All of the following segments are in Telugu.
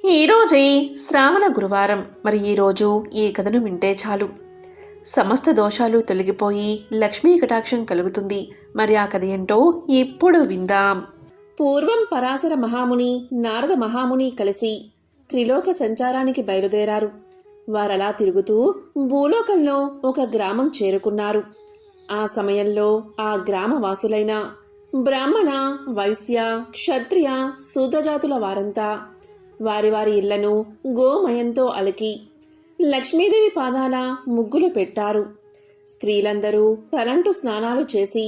ఈరోజే శ్రావణ గురువారం. మరి ఈరోజు ఈ కథను వింటే చాలు సమస్త దోషాలు తొలగిపోయి లక్ష్మీ కటాక్షం కలుగుతుంది. మరి ఆ కథ ఏంటో ఇప్పుడు విందాం. పూర్వం పరాశర మహాముని, నారద మహాముని కలిసి త్రిలోక సంచారానికి బయలుదేరారు. వారలా తిరుగుతూ భూలోకంలో ఒక గ్రామం చేరుకున్నారు. ఆ సమయంలో ఆ గ్రామవాసులైన బ్రాహ్మణ, వైశ్య, క్షత్రియ, శూద్రజాతుల వారంతా వారి వారి ఇళ్లను గోమయంతో అలికి లక్ష్మీదేవి పాదాల ముగ్గులు పెట్టారు. స్త్రీలందరూ తలంటు స్నానాలు చేసి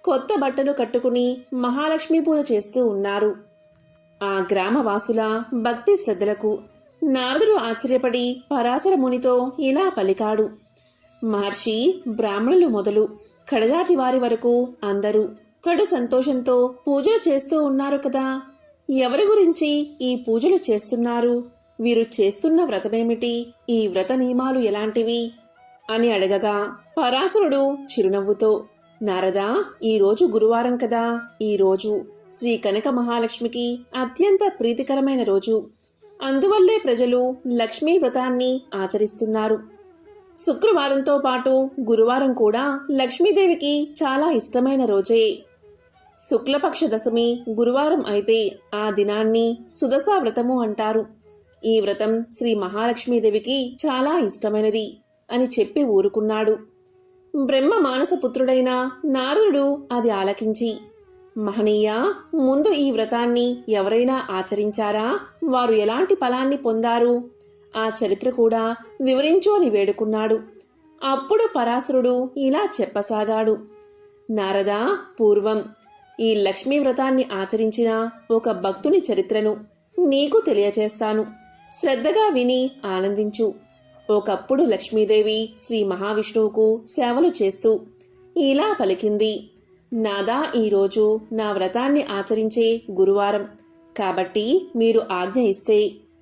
కొత్త బట్టలు కట్టుకుని మహాలక్ష్మీ పూజ చేస్తూ ఉన్నారు. ఆ గ్రామవాసుల భక్తి శ్రద్ధలకు నారదుడు ఆశ్చర్యపడి పరాశర మునితో ఇలా పలికాడు. మహర్షి, బ్రాహ్మణులు మొదలు కడజాతి వారి వరకు అందరూ కడు సంతోషంతో పూజలు చేస్తూ ఉన్నారు కదా. ఎవరి గురించి ఈ పూజలు చేస్తున్నారు? వీరు చేస్తున్న వ్రతమేమిటి? ఈ వ్రత నియమాలు ఎలాంటివి అని అడగగా పరాశరుడు చిరునవ్వుతో, నారదా, ఈరోజు గురువారం కదా. ఈరోజు శ్రీ కనక మహాలక్ష్మికి అత్యంత ప్రీతికరమైన రోజు. అందువల్లే ప్రజలు లక్ష్మీ వ్రతాన్ని ఆచరిస్తున్నారు. శుక్రవారంతో పాటు గురువారం కూడా లక్ష్మీదేవికి చాలా ఇష్టమైన రోజే. శుక్లపక్ష దశమి గురువారం అయితే ఆ దినాన్ని సుదశా వ్రతము అంటారు. ఈ వ్రతం శ్రీ మహాలక్ష్మీదేవికి చాలా ఇష్టమైనది అని చెప్పి ఊరుకున్నాడు. బ్రహ్మ మానసపుత్రుడైన నారదుడు అది ఆలకించి, మహనీయ, ముందు ఈ వ్రతాన్ని ఎవరైనా ఆచరించారా? వారు ఎలాంటి ఫలాన్ని పొందారు? ఆ చరిత్ర కూడా వివరించు అని వేడుకున్నాడు. అప్పుడు పరాశరుడు ఇలా చెప్పసాగాడు. నారదా, పూర్వం ఈ లక్ష్మీ వ్రతాన్ని ఆచరించిన ఒక భక్తుని చరిత్రను నీకు తెలియచేస్తాను. శ్రద్ధగా విని ఆనందించు. ఒకప్పుడు లక్ష్మీదేవి శ్రీ మహావిష్ణువుకు సేవలు చేస్తూ ఇలా పలికింది. నాదా, ఈరోజు నా వ్రతాన్ని ఆచరించే గురువారం కాబట్టి మీరు ఆజ్ఞ ఇస్తే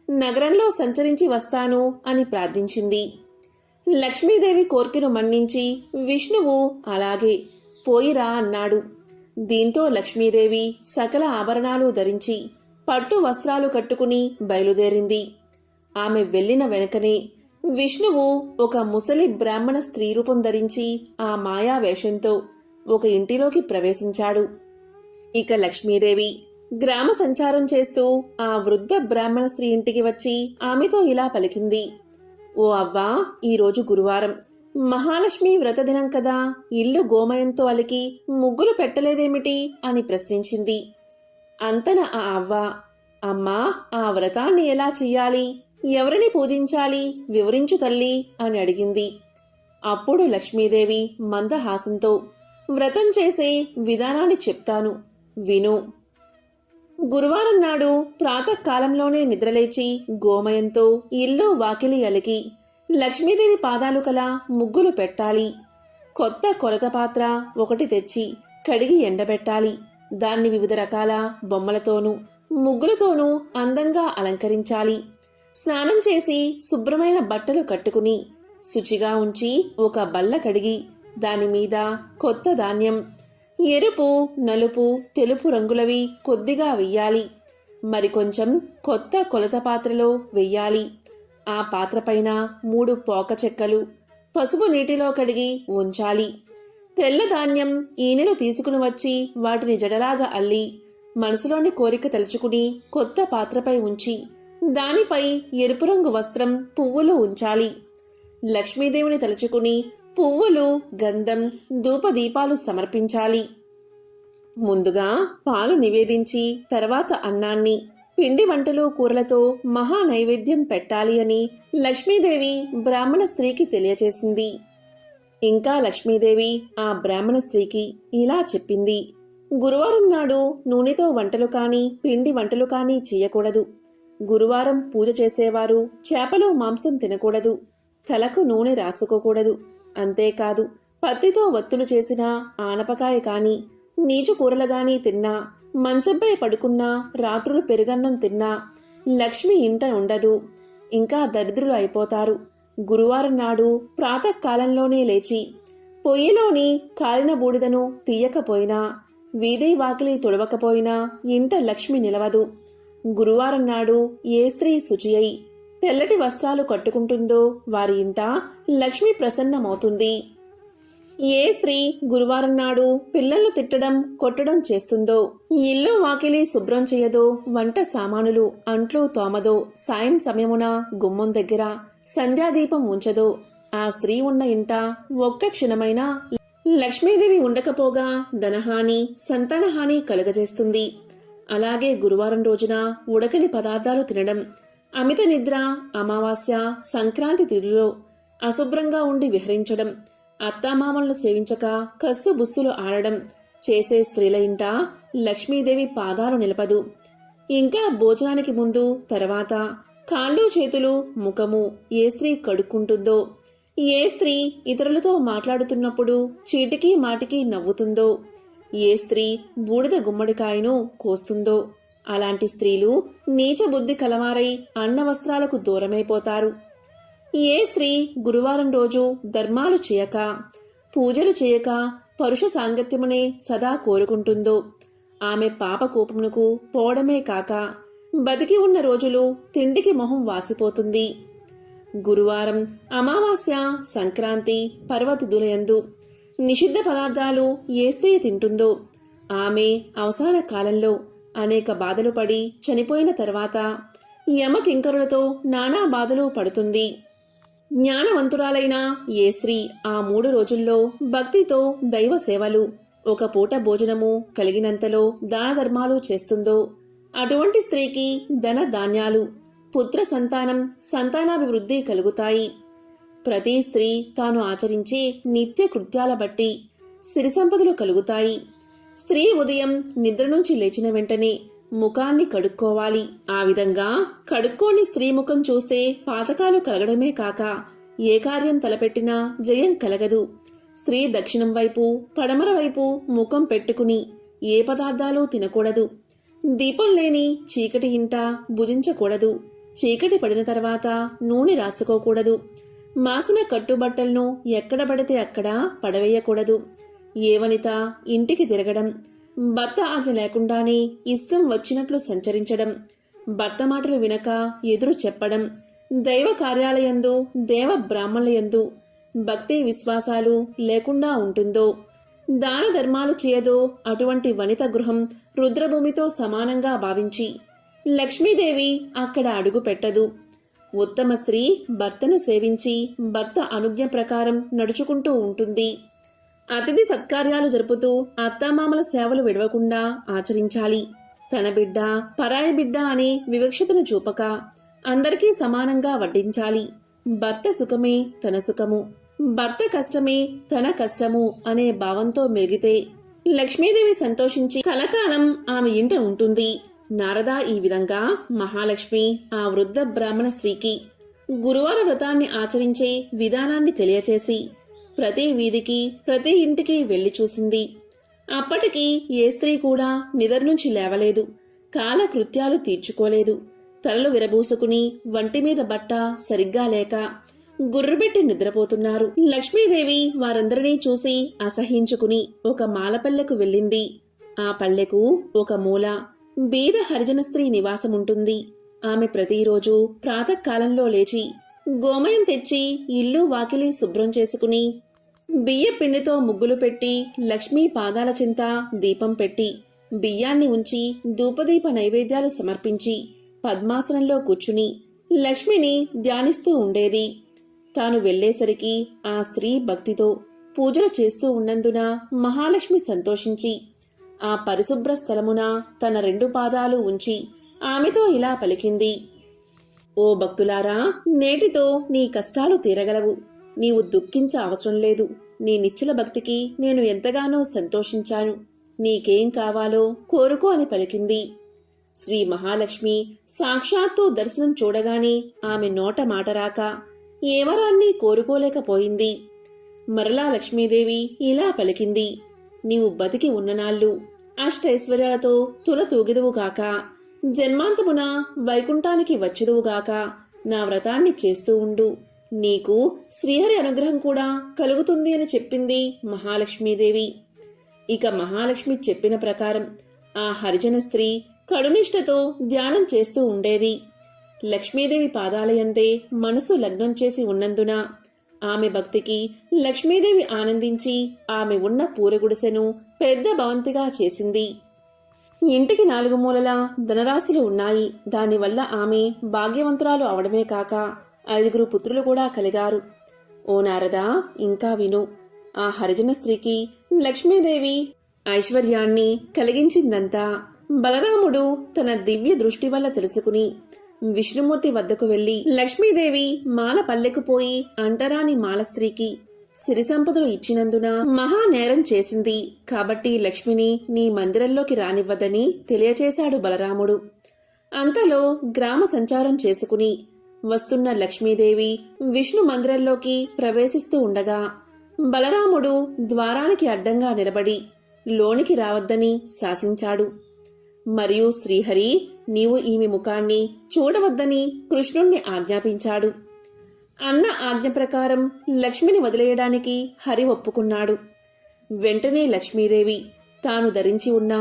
నగరంలో సంచరించి వస్తాను అని ప్రార్థించింది. లక్ష్మీదేవి కోర్కెను మన్నించి విష్ణువు అలాగే పోయిరా అన్నాడు. దీంతో లక్ష్మీదేవి సకల ఆభరణాలు ధరించి పట్టు వస్త్రాలు కట్టుకుని బయలుదేరింది. ఆమె వెళ్లిన వెనకనే విష్ణువు ఒక ముసలి బ్రాహ్మణ స్త్రీ రూపం ధరించి ఆ మాయా వేషంతో ఒక ఇంటిలోకి ప్రవేశించాడు. ఇక లక్ష్మీదేవి గ్రామ సంచారం చేస్తూ ఆ వృద్ధ బ్రాహ్మణ స్త్రీ ఇంటికి వచ్చి ఆమెతో ఇలా పలికింది. ఓ అవ్వా, ఈరోజు గురువారం, మహాలక్ష్మి వ్రతదినం కదా. ఇల్లు గోమయంతో అలికి ముగ్గులు పెట్టలేదేమిటి అని ప్రశ్నించింది. అంతన ఆ అవ్వ, అమ్మా, ఆ వ్రతాన్ని ఎలా చెయ్యాలి, ఎవరిని పూజించాలి, వివరించు తల్లి అని అడిగింది. అప్పుడు లక్ష్మీదేవి మందహాసంతో, వ్రతం చేసే విధానాన్ని చెప్తాను, విను. గురువారం నాడు ప్రాతకాలంలోనే నిద్రలేచి గోమయంతో ఇల్లు వాకిలి అలికి లక్ష్మీదేవి పాదాలు కల ముగ్గులు పెట్టాలి. కొత్త కొలత పాత్ర ఒకటి తెచ్చి కడిగి ఎండబెట్టాలి. దాన్ని వివిధ రకాల బొమ్మలతోనూ ముగ్గులతోనూ అందంగా అలంకరించాలి. స్నానం చేసి శుభ్రమైన బట్టలు కట్టుకుని శుచిగా ఉంచి ఒక బల్ల కడిగి దానిమీద కొత్త ధాన్యం ఎరుపు, నలుపు, తెలుపు రంగులవి కొద్దిగా వెయ్యాలి. మరికొంచెం కొత్త కొలత పాత్రలో వెయ్యాలి. ఆ పాత్రపైన 3 పోక చెక్కలు పసుపు నీటిలో కడిగి ఉంచాలి. తెల్ల ధాన్యం ఈనెలు తీసుకుని వచ్చి వాటిని జడలాగా అల్లి మనసులోని కోరిక తలుచుకుని కొత్త పాత్రపై ఉంచి దానిపై ఎరుపు రంగు వస్త్రం, పువ్వులు ఉంచాలి. లక్ష్మీదేవిని తలుచుకుని పువ్వులు, గంధం, ధూపదీపాలు సమర్పించాలి. ముందుగా పాలు నివేదించి తర్వాత అన్నాన్ని, పిండి వంటలు, కూరలతో మహా నైవేద్యం పెట్టాలి అని లక్ష్మీదేవి బ్రాహ్మణ స్త్రీకి తెలియచేసింది. ఇంకా లక్ష్మీదేవి ఆ బ్రాహ్మణ స్త్రీకి ఇలా చెప్పింది. గురువారం నాడు నూనెతో వంటలు కాని, పిండి వంటలు కాని చేయకూడదు. గురువారం పూజ చేసేవారు చేపలు, మాంసం తినకూడదు. తలకు నూనె రాసుకోకూడదు. అంతేకాదు, పత్తితో వత్తులు చేసిన ఆనపకాయ కాని, నీచు కూరలు గాని తిన్నా, మంచంపై పడుకున్నా, రాత్రులు పెరుగన్నం తిన్నా లక్ష్మి ఇంట ఉండదు. ఇంకా దరిద్రులు అయిపోతారు. గురువారం నాడు ప్రాతకాలంలోనే లేచి పొయ్యిలోని కాలిన బూడిదను తీయకపోయినా, వీధి వాకిలి తుడవకపోయినా ఇంట లక్ష్మి నిలవదు. గురువారం నాడు ఏ స్త్రీ శుచి అయి తెల్లటి వస్త్రాలు కట్టుకుంటుందో వారి ఇంట లక్ష్మి ప్రసన్నమవుతుంది. ఏ స్త్రీ గురువారం నాడు పిల్లలను తిట్టడం కొట్టడం చేస్తుందో, ఇల్లు వాకిలి శుభ్రం చేయదో, వంట సామానులు అంట్లు తోమదో, సాయం సమయమున గుమ్మం దగ్గర సంధ్యాదీపం ఉంచదో, ఆ స్త్రీ ఉన్న ఇంట ఒక్క క్షణమైనా లక్ష్మీదేవి ఉండకపోగా ధనహాని సంతానహాని కలుగజేస్తుంది. అలాగే గురువారం రోజున ఉడకని పదార్థాలు తినడం, అమిత నిద్ర, అమావాస్య సంక్రాంతి తిథిలో అశుభ్రంగా ఉండి విహరించడం, అత్తామామలను సేవించక కస్సు బుస్సులు ఆడడం చేసే స్త్రీల ఇంట లక్ష్మీదేవి పాదాలు నిలపదు. ఇంకా భోజనానికి ముందు తర్వాత కాళ్ళు చేతులు ముఖము ఏ స్త్రీ కడుక్కుంటుందో, ఏ స్త్రీ ఇతరులతో మాట్లాడుతున్నప్పుడు చీటికి మాటికి నవ్వుతుందో, ఏ స్త్రీ బూడిద గుమ్మడికాయను కోస్తుందో అలాంటి స్త్రీలు నీచ బుద్ధి కలవారై అన్న వస్త్రాలకు దూరమైపోతారు. ఏ స్త్రీ గురువారం రోజు ధర్మాలు చేయక పూజలు చేయక పరుష సాంగత్యమునే సదా కోరుకుంటుందో ఆమె పాపకూపమునకు పోవడమే కాక బతికి ఉన్న రోజులు తిండికి మొహం వాసిపోతుంది. గురువారం అమావాస్య సంక్రాంతి పర్వతిథులయందు నిషిద్ధ పదార్థాలు ఏ స్త్రీ తింటుందో ఆమె అవసాన కాలంలో అనేక బాధలు పడి చనిపోయిన తర్వాత యమకింకరులతో నానా బాధలు పడుతుంది. జ్ఞానవంతురాలైన ఏ స్త్రీ ఆ 3 రోజుల్లో భక్తితో దైవ సేవలు, ఒక పూట భోజనము కలిగినంతలో దాన ధర్మాలు చేస్తుందో అటువంటి స్త్రీకి ధన ధాన్యాలు, పుత్ర సంతానం, సంతానాభివృద్ధి కలుగుతాయి. ప్రతి స్త్రీ తాను ఆచరించే నిత్య కృత్యాల బట్టి సిరి సంపదలు కలుగుతాయి. స్త్రీ ఉదయం నిద్ర నుంచి లేచిన వెంటనే ముఖాన్ని కడుక్కోవాలి. ఆ విధంగా కడుక్కోని స్త్రీ ముఖం చూస్తే పాతకాలు కలగడమే కాక ఏ కార్యం తలపెట్టినా జయం కలగదు. స్త్రీ దక్షిణం వైపు పడమర వైపు ముఖం పెట్టుకుని ఏ పదార్థాలు తినకూడదు. దీపం లేని చీకటి ఇంట భుజించకూడదు. చీకటి పడిన తర్వాత నూనె రాసుకోకూడదు. మాసిన కట్టుబట్టలను ఎక్కడ పడితే అక్కడ పడవేయకూడదు. ఏ వనిత ఇంటికి తిరగడం, భర్త ఆజ్ఞ లేకుండానే ఇష్టం వచ్చినట్లు సంచరించడం, భర్త మాటలు వినక ఎదురు చెప్పడం, దైవ కార్యాలయందు దేవ బ్రాహ్మణులయందు భక్తి విశ్వాసాలు లేకుండా ఉంటుందో, దాన ధర్మాలు చేయదో అటువంటి వనిత గృహం రుద్రభూమితో సమానంగా భావించి లక్ష్మీదేవి అక్కడ అడుగు పెట్టదు. ఉత్తమ స్త్రీ భర్తను సేవించి భర్త అనుజ్ఞ ప్రకారం నడుచుకుంటూ ఉంటుంది. అతిథి సత్కార్యాలు జరుపుతూ అత్తామామల సేవలు విడవకుండా ఆచరించాలి. తన బిడ్డ పరాయి బిడ్డ అనే వివక్షతను చూపక అందరికీ సమానంగా వడ్డించాలి. భర్త సుఖమే తన సుఖము, భర్త కష్టమే తన కష్టము అనే భావంతో మెలిగితే లక్ష్మీదేవి సంతోషించి కలకాలం ఆమె ఇంట ఉంటుంది. నారద ఈ విధంగా మహాలక్ష్మి ఆ వృద్ధ బ్రాహ్మణ స్త్రీకి గురువార వ్రతాన్ని ఆచరించే విధానాన్ని తెలియచేసి ప్రతి వీధికి ప్రతి ఇంటికి వెళ్లి చూసింది. అప్పటికి ఏ స్త్రీ కూడా నిద్ర నుంచి లేవలేదు. కాలకృత్యాలు తీర్చుకోలేదు. తలలు విరబూసుకుని వంటి మీద బట్ట సరిగ్గా లేక గుర్రుబెట్టి నిద్రపోతున్నారు. లక్ష్మీదేవి వారందరినీ చూసి అసహించుకుని ఒక మాలపల్లెకు వెళ్ళింది. ఆ పల్లెకు ఒక మూల బీద హరిజన స్త్రీ నివాసముంటుంది. ఆమె ప్రతిరోజు ప్రాతకాలంలో లేచి గోమయం తెచ్చి ఇల్లు వాకిలి శుభ్రం చేసుకుని బియ్య పిండితో ముగ్గులు పెట్టి లక్ష్మీ పాదాల చింత దీపం పెట్టి బియ్యాన్ని ఉంచి ధూపదీప నైవేద్యాలు సమర్పించి పద్మాసనంలో కూర్చుని లక్ష్మిని ధ్యానిస్తూ ఉండేది. తాను వెళ్లేసరికి ఆ స్త్రీ భక్తితో పూజలు చేస్తూ ఉన్నందున మహాలక్ష్మి సంతోషించి ఆ పరిశుభ్ర స్థలమున తన 2 పాదాలు ఉంచి ఆమెతో ఇలా పలికింది. ఓ భక్తులారా, నేటితో నీ కష్టాలు తీరగలవు. నీవు దుఃఖించ అవసరం లేదు. నీ నిశ్చల భక్తికి నేను ఎంతగానో సంతోషించాను. నీకేం కావాలో కోరుకో అని పలికింది. శ్రీ మహాలక్ష్మి సాక్షాత్తు దర్శనం చూడగానే ఆమె నోట మాట రాక ఏ వరాన్ని కోరుకోలేకపోయింది. మరలా లక్ష్మీదేవి ఇలా పలికింది. నీవు బతికి ఉన్ననాళ్ళు అష్టైశ్వర్యాలతో తులతూగిదువుగాక, జన్మాంతమున వైకుంఠానికి వచ్చుదువుగాక, నా వ్రతాన్ని చేస్తూ ఉండు. నీకు శ్రీహరి అనుగ్రహం కూడా కలుగుతుంది అని చెప్పింది మహాలక్ష్మీదేవి. ఇక మహాలక్ష్మి చెప్పిన ప్రకారం ఆ హరిజన స్త్రీ కడునిష్టతో ధ్యానం చేస్తూ ఉండేది. లక్ష్మీదేవి పాదాలయందే మనసు లగ్నం చేసి ఉన్నందున ఆమె భక్తికి లక్ష్మీదేవి ఆనందించి ఆమె ఉన్న పూరగుడిసెను పెద్ద భవంతిగా చేసింది. ఇంటికి 4 మూలలా ధనరాశులు ఉన్నాయి. దానివల్ల ఆమె భాగ్యవంతురాలు అవడమే కాక 5 పుత్రులు కూడా కలిగారు. ఓ నారదా, ఇంకా విను. ఆ హరిజన స్త్రీకి లక్ష్మీదేవి ఐశ్వర్యాన్ని కలిగించిందంతా బలరాముడు తన దివ్య దృష్టి వల్ల తెలుసుకుని విష్ణుమూర్తి వద్దకు వెళ్లి, లక్ష్మీదేవి మాల పల్లెకుపోయి అంటరాని మాల స్త్రీకి సిరి సంపదలు ఇచ్చినందున మహానేరం చేసింది కాబట్టి లక్ష్మిని నీ మందిరంలోకి రానివ్వదని తెలియచేశాడు బలరాముడు. అంతలో గ్రామ సంచారం చేసుకుని వస్తున్న లక్ష్మీదేవి విష్ణు మందిరంలోకి ప్రవేశిస్తూ ఉండగా బలరాముడు ద్వారానికి అడ్డంగా నిలబడి లోనికి రావద్దని శాసించాడు. మరియు శ్రీహరి, నీవు ఈమె ముఖాన్ని చూడవద్దని కృష్ణుణ్ణి ఆజ్ఞాపించాడు. అన్న ఆజ్ఞ ప్రకారం లక్ష్మిని వదిలేయడానికి హరి ఒప్పుకున్నాడు. వెంటనే లక్ష్మీదేవి తాను ధరించి ఉన్న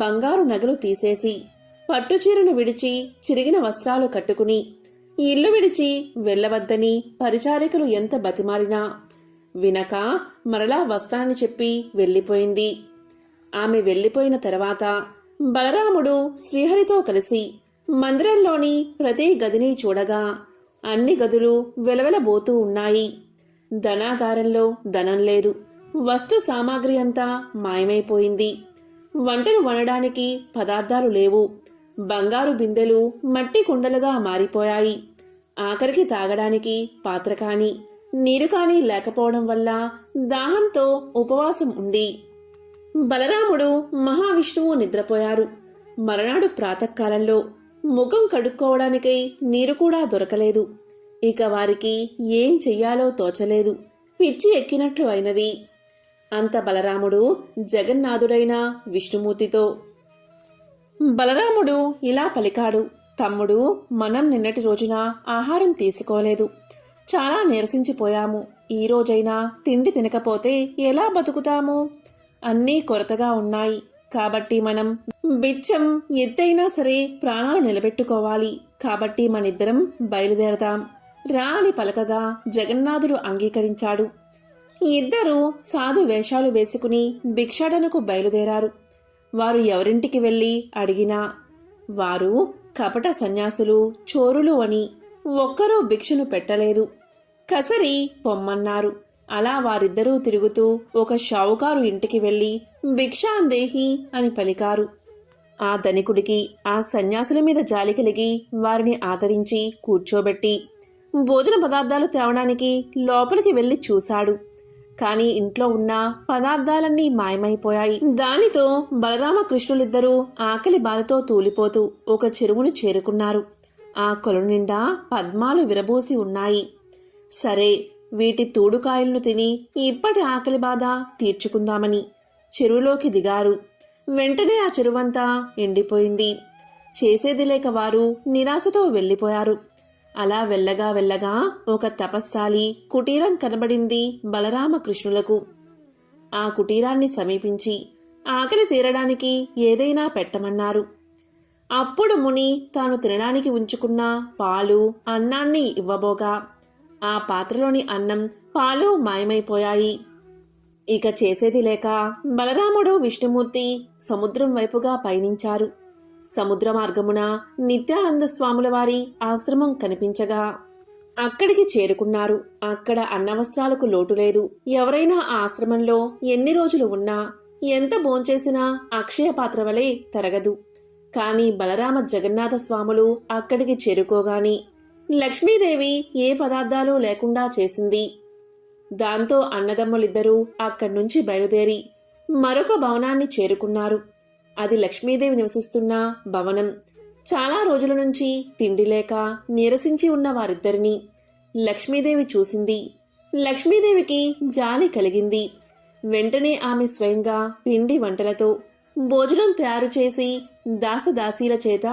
బంగారు నగలు తీసేసి పట్టుచీరను విడిచి చిరిగిన వస్త్రాలు కట్టుకుని ఇల్లు విడిచి వెళ్లవద్దని పరిచారికలు ఎంత బతిమాలినా వినక మరలా వస్తానని చెప్పి వెళ్లిపోయింది. ఆమె వెళ్లిపోయిన తర్వాత బలరాముడు శ్రీహరితో కలిసి మందిరంలోని ప్రతి గదిని చూడగా అన్ని గదులు వెలవెలబోతూ ఉన్నాయి. ధనాగారంలో ధనం లేదు. వస్తు సామాగ్రి అంతా మాయమైపోయింది. వంటలు వండడానికి పదార్థాలు లేవు. బంగారు బిందెలు మట్టి కుండలుగా మారిపోయాయి. ఆఖరికి తాగడానికి పాత్ర కాని నీరు కాని లేకపోవడం వల్ల దాహంతో ఉపవాసం ఉండి బలరాముడు మహావిష్ణువు నిద్రపోయారు. మరనాడు ప్రాతకాలంలో ముఖం కడుక్కోవడానికై నీరు కూడా దొరకలేదు. ఇక వారికి ఏం చెయ్యాలో తోచలేదు. పిచ్చి ఎక్కినట్లు అయినది. అంత బలరాముడు జగన్నాథుడైన విష్ణుమూర్తితో, బలరాముడు ఇలా పలికాడు. తమ్ముడు, మనం నిన్నటి రోజున ఆహారం తీసుకోలేదు. చాలా నీరసించిపోయాము. ఈ రోజైనా తిండి తినకపోతే ఎలా బతుకుతాము? అన్నీ కొరతగా ఉన్నాయి. కాబట్టి మనం బిచ్చం ఎత్తైనా సరే ప్రాణాలు నిలబెట్టుకోవాలి. కాబట్టి మనిద్దరం బయలుదేరదాం రా అని పలకగా జగన్నాథుడు అంగీకరించాడు. ఇద్దరూ సాధు వేషాలు వేసుకుని భిక్షాటనకు బయలుదేరారు. వారు ఎవరింటికి వెళ్లి అడిగినా వారు కపట సన్యాసులు, చోరులు అని ఒక్కరూ భిక్షను పెట్టలేదు. కసరి పొమ్మన్నారు. అలా వారిద్దరూ తిరుగుతూ ఒక షావుకారు ఇంటికి వెళ్లి భిక్షాందేహి అని పలికారు. ఆ ధనికుడికి ఆ సన్యాసుల మీద జాలి కలిగి వారిని ఆదరించి కూర్చోబెట్టి భోజన పదార్థాలు తేవడానికి లోపలికి వెళ్లి చూశాడు. కాని ఇంట్లో ఉన్న పదార్థాలన్నీ మాయమైపోయాయి. దానితో బలరామకృష్ణులిద్దరూ ఆకలి బాధతో తూలిపోతూ ఒక చెరువును చేరుకున్నారు. ఆ కొలను నిండా పద్మాలు విరబూసి ఉన్నాయి. సరే, వీటి తూడుకాయలను తిని ఇప్పటి ఆకలి బాధ తీర్చుకుందామని చెరువులోకి దిగారు. వెంటనే ఆ చెరువంతా ఎండిపోయింది. చేసేది లేక వారు నిరాశతో వెళ్లిపోయారు. అలా వెళ్ళగా వెళ్ళగా ఒక తపస్సాలి కుటీరం కనబడింది బలరామకృష్ణులకు. ఆ కుటీరాన్ని సమీపించి ఆకలి తీరడానికి ఏదైనా పెట్టమన్నారు. అప్పుడు ముని తాను తినడానికి ఉంచుకున్న పాలు, అన్నాన్ని ఇవ్వబోగా ఆ పాత్రలోని అన్నం, పాలు మాయమైపోయాయి. ఇక చేసేది లేక బలరాముడు, విష్ణుమూర్తి సముద్రం వైపుగా పయనించారు. సముద్ర మార్గమున నిత్యానంద స్వాముల వారి ఆశ్రమం కనిపించగా అక్కడికి చేరుకున్నారు. అక్కడ అన్నవస్త్రాలకు లోటు లేదు. ఎవరైనా ఆ ఆశ్రమంలో ఎన్ని రోజులు ఉన్నా ఎంత భోంచేసినా అక్షయ పాత్ర వలె తరగదు. కాని బలరామ జగన్నాథ స్వాములు అక్కడికి చేరుకోగాని లక్ష్మీదేవి ఏ పదార్థాలు లేకుండా చేసింది. దాంతో అన్నదమ్ములిద్దరూ అక్కడ్నుంచి బయలుదేరి మరొక భవనాన్ని చేరుకున్నారు. అది లక్ష్మీదేవి నివసిస్తున్న భవనం. చాలా రోజుల నుంచి తిండి లేక నీరసించి ఉన్న వారిద్దరినీ లక్ష్మీదేవి చూసింది. లక్ష్మీదేవికి జాలి కలిగింది. వెంటనే ఆమె స్వయంగా పిండి వంటలతో భోజనం తయారు చేసి దాసదాసీల చేత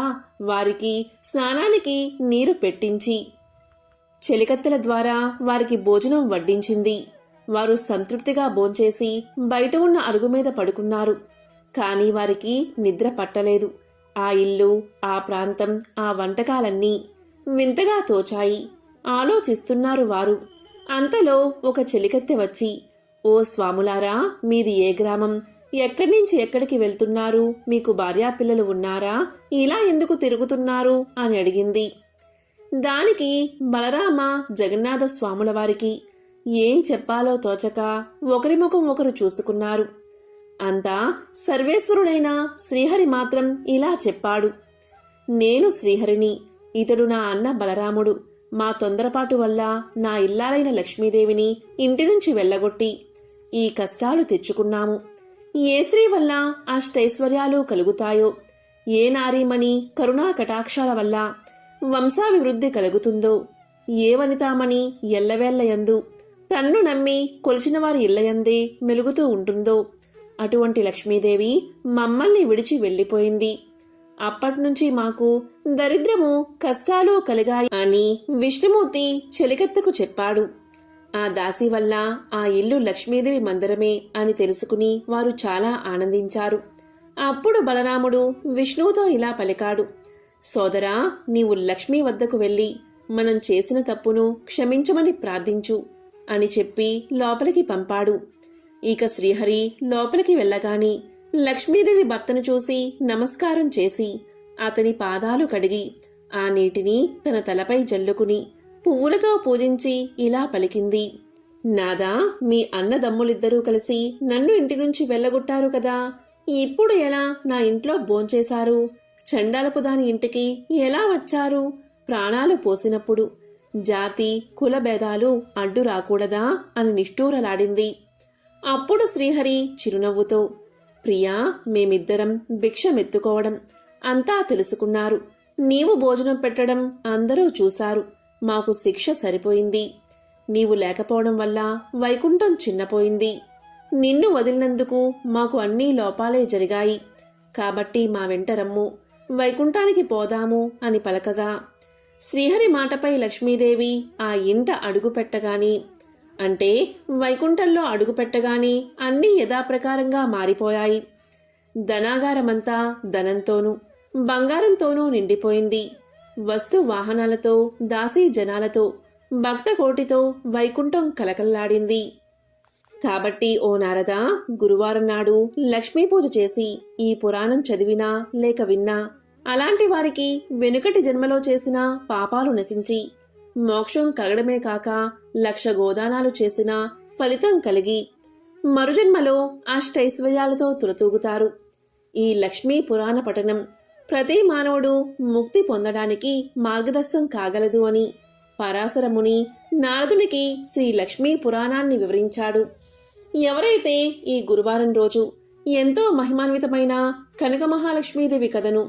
వారికి స్నానానికి నీరు పెట్టించి చెలికత్తెల ద్వారా వారికి భోజనం వడ్డించింది. వారు సంతృప్తిగా భోంచేసి బయట ఉన్న అరుగు మీద పడుకున్నారు. కాని వారికి నిద్ర పట్టలేదు. ఆ ఇల్లు, ఆ ప్రాంతం, ఆ వంటకాలన్నీ వింతగా తోచాయి. ఆలోచిస్తున్నారు వారు. అంతలో ఒక చెలికత్తె వచ్చి, ఓ స్వాములారా, మీది ఏ గ్రామం? ఎక్కడి నుంచి ఎక్కడికి వెళ్తున్నారు? మీకు భార్యాపిల్లలు ఉన్నారా? ఇలా ఎందుకు తిరుగుతున్నారు అని అడిగింది. దానికి బలరామ, జగన్నాథ స్వాముల వారికి ఏం చెప్పాలో తోచక ఒకరి ముఖం ఒకరు చూసుకున్నారు. అంతా సర్వేశ్వరుడైన శ్రీహరి మాత్రం ఇలా చెప్పాడు. నేను శ్రీహరిని, ఇతడు నా అన్న బలరాముడు. మా తొందరపాటు వల్ల నా ఇల్లాలైన లక్ష్మీదేవిని ఇంటి నుంచి వెళ్ళగొట్టి ఈ కష్టాలు తెచ్చుకున్నాము. ఏ స్త్రీ వల్ల అష్టైశ్వర్యాలు కలుగుతాయో, ఏ నారీమణి కరుణా కటాక్షాల వల్ల వంశాభివృద్ధి కలుగుతుందో, ఏ వనితామణి ఎల్లవేళ్లయందు తన్ను నమ్మి కొలిచిన వారి ఇళ్లయందే మెలుగుతూ ఉంటుందో అటువంటి లక్ష్మీదేవి మమ్మల్ని విడిచి వెళ్ళిపోయింది. అప్పట్నుంచి మాకు దరిద్రము, కష్టాలు కలిగాయి అని విష్ణుమూర్తి చెలికత్తెకు చెప్పాడు. ఆ దాసి వల్ల ఆ ఇల్లు లక్ష్మీదేవి మందిరమే అని తెలుసుకుని వారు చాలా ఆనందించారు. అప్పుడు బలరాముడు విష్ణువుతో ఇలా పలికాడు. సోదరా, నీవు లక్ష్మీ వద్దకు వెళ్ళి మనం చేసిన తప్పును క్షమించమని ప్రార్థించు అని చెప్పి లోపలికి పంపాడు. ఇక శ్రీహరి లోపలికి వెళ్ళగాని లక్ష్మీదేవి భర్తను చూసి నమస్కారం చేసి అతని పాదాలు కడిగి ఆ నీటిని తన తలపై జల్లుకుని పువ్వులతో పూజించి ఇలా పలికింది. నాదా, మీ అన్నదమ్ములిద్దరూ కలిసి నన్ను ఇంటి నుంచి వెళ్ళగొట్టారు కదా, ఇప్పుడు ఎలా నా ఇంట్లో భోంచేశారు? చండాలపు దాని ఇంటికి ఎలా వచ్చారు? ప్రాణాలు పోసినప్పుడు జాతి కుల భేదాలు అడ్డు రాకూడదా అని నిష్ఠూరలాడింది. అప్పుడు శ్రీహరి చిరునవ్వుతో, ప్రియా, మేమిద్దరం భిక్షమెత్తుకోవడం అంతా తెలుసుకున్నారు. నీవు భోజనం పెట్టడం అందరూ చూశారు. మాకు శిక్ష సరిపోయింది. నీవు లేకపోవడం వల్ల వైకుంఠం చిన్నపోయింది. నిన్ను వదిలినందుకు మాకు అన్నీ లోపాలే జరిగాయి. కాబట్టి మా వెంట రమ్ము, వైకుంఠానికి పోదాము అని పలకగా శ్రీహరి మాటపై లక్ష్మీదేవి ఆ ఇంట అడుగుపెట్టగాని, అంటే వైకుంఠంలో అడుగుపెట్టగాని అన్నీ యథాప్రకారంగా మారిపోయాయి. ధనాగారమంతా ధనంతోనూ బంగారంతోనూ నిండిపోయింది. వస్తు వాహనాలతో, దాసీ జనాలతో, భక్త కోటితో వైకుంఠం కలకల్లాడింది. కాబట్టి ఓ నారద, గురువారం నాడు లక్ష్మీ పూజ చేసి ఈ పురాణం చదివినా లేక విన్నా అలాంటి వారికి వెనుకటి జన్మలో చేసిన పాపాలు నశించి మోక్షం కలగడమే కాక 1,00,000 గోదానాలు చేసినా ఫలితం కలిగి మరుజన్మలో అష్టైశ్వర్యాలతో తులతూగుతారు. ఈ లక్ష్మీ పురాణ పఠనం ప్రతి మానవుడు ముక్తి పొందడానికి మార్గదర్శనం కాగలదు అని పరాశరముని నారదునికి శ్రీ లక్ష్మీ పురాణాన్ని వివరించాడు. ఎవరైతే ఈ గురువారం రోజు ఎంతో మహిమాన్వితమైన కనక మహాలక్ష్మీదేవి కథను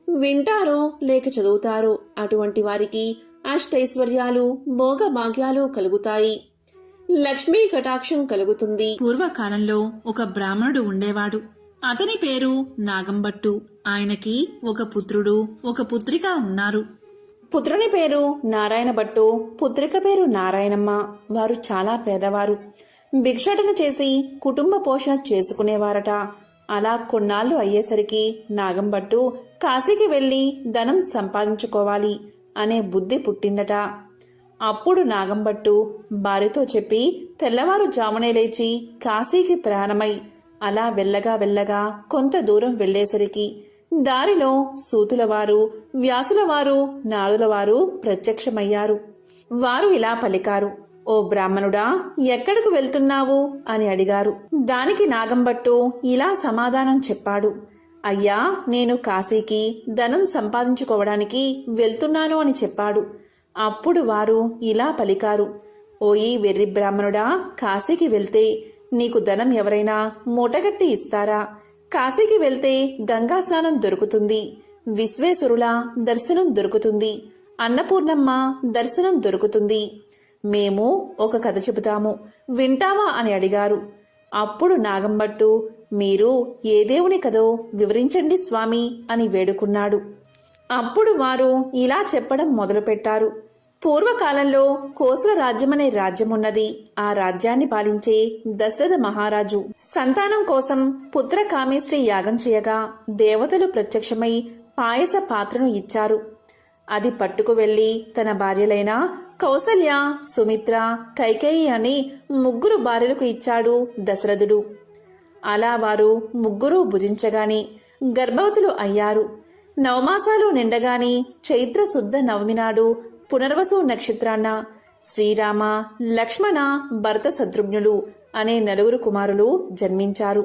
వింటారో లేక చదువుతారో అటువంటి వారికి అష్టైశ్వర్యాలు, భోగ భాగ్యాలు కలుగుతాయి. లక్ష్మీ కటాక్షం కలుగుతుంది. పూర్వకాలంలో ఒక బ్రాహ్మణుడు ఉండేవాడు. అతని పేరు నాగంభట్టు. ఆయనకి ఒక పుత్రుడు, ఒక పుత్రిక ఉన్నారు. పుత్రుని పేరు నారాయణ భట్టు, పుత్రిక పేరు నారాయణమ్మ. వారు చాలా పేదవారు. భిక్షాటన చేసి కుటుంబ పోషణ చేసుకునేవారట. అలా కొన్నాళ్లు అయ్యేసరికి నాగంభట్టు కాశీకి వెళ్లి ధనం సంపాదించుకోవాలి అనే బుద్ధి పుట్టిందట. అప్పుడు నాగంభట్టు భార్యతో చెప్పి తెల్లవారుజామునే లేచి కాశీకి ప్రయాణమై అలా వెళ్ళగా కొంత దూరం వెళ్లేసరికి దారిలో సూతులవారు, వ్యాసులవారు, నాడులవారు ప్రత్యక్షమయ్యారు. వారు ఇలా పలికారు. ఓ బ్రాహ్మణుడా, ఎక్కడకు వెళ్తున్నావు అని అడిగారు. దానికి నాగంభట్టు ఇలా సమాధానం చెప్పాడు. అయ్యా, నేను కాశీకి ధనం సంపాదించుకోవడానికి వెళ్తున్నాను అని చెప్పాడు. అప్పుడు వారు ఇలా పలికారు. ఓయి వెర్రి బ్రాహ్మణుడా, కాశీకి వెళ్తే నీకు ధనం ఎవరైనా మూటగట్టి ఇస్తారా? కాశీకి వెళ్తే గంగా స్నానం దొరుకుతుంది, విశ్వేశ్వరుల దర్శనం దొరుకుతుంది, అన్నపూర్ణమ్మ దర్శనం దొరుకుతుంది. మేము ఒక కథ చెబుతాము, వింటావా అని అడిగారు. అప్పుడు నాగంభట్టు, మీరు ఏ దేవుని కథో వివరించండి స్వామి అని వేడుకున్నాడు. అప్పుడు వారు ఇలా చెప్పడం మొదలుపెట్టారు. పూర్వకాలంలో కోసల రాజ్యమనే రాజ్యమున్నది. ఆ రాజ్యాన్ని పాలించే దశరథ మహారాజు సంతానం కోసం పుత్ర కామేశ్వరి యాగం చేయగా దేవతలు ప్రత్యక్షమై పాయస పాత్రను ఇచ్చారు. అది పట్టుకు వెళ్లి తన భార్యలైన కౌసల్య, సుమిత్ర, కైకేయి అని 3 భార్యలకు ఇచ్చాడు దశరథుడు. అలా వారు 3 భుజించగాని గర్భవతులు అయ్యారు. 9 మాసాలు నిండగాని చైత్ర శుద్ధ నవమి నాడు పునర్వసు నక్షత్రాన్న శ్రీరామ, లక్ష్మణ, భరత శత్రుఘ్నులు అనే 4 కుమారులు జన్మించారు.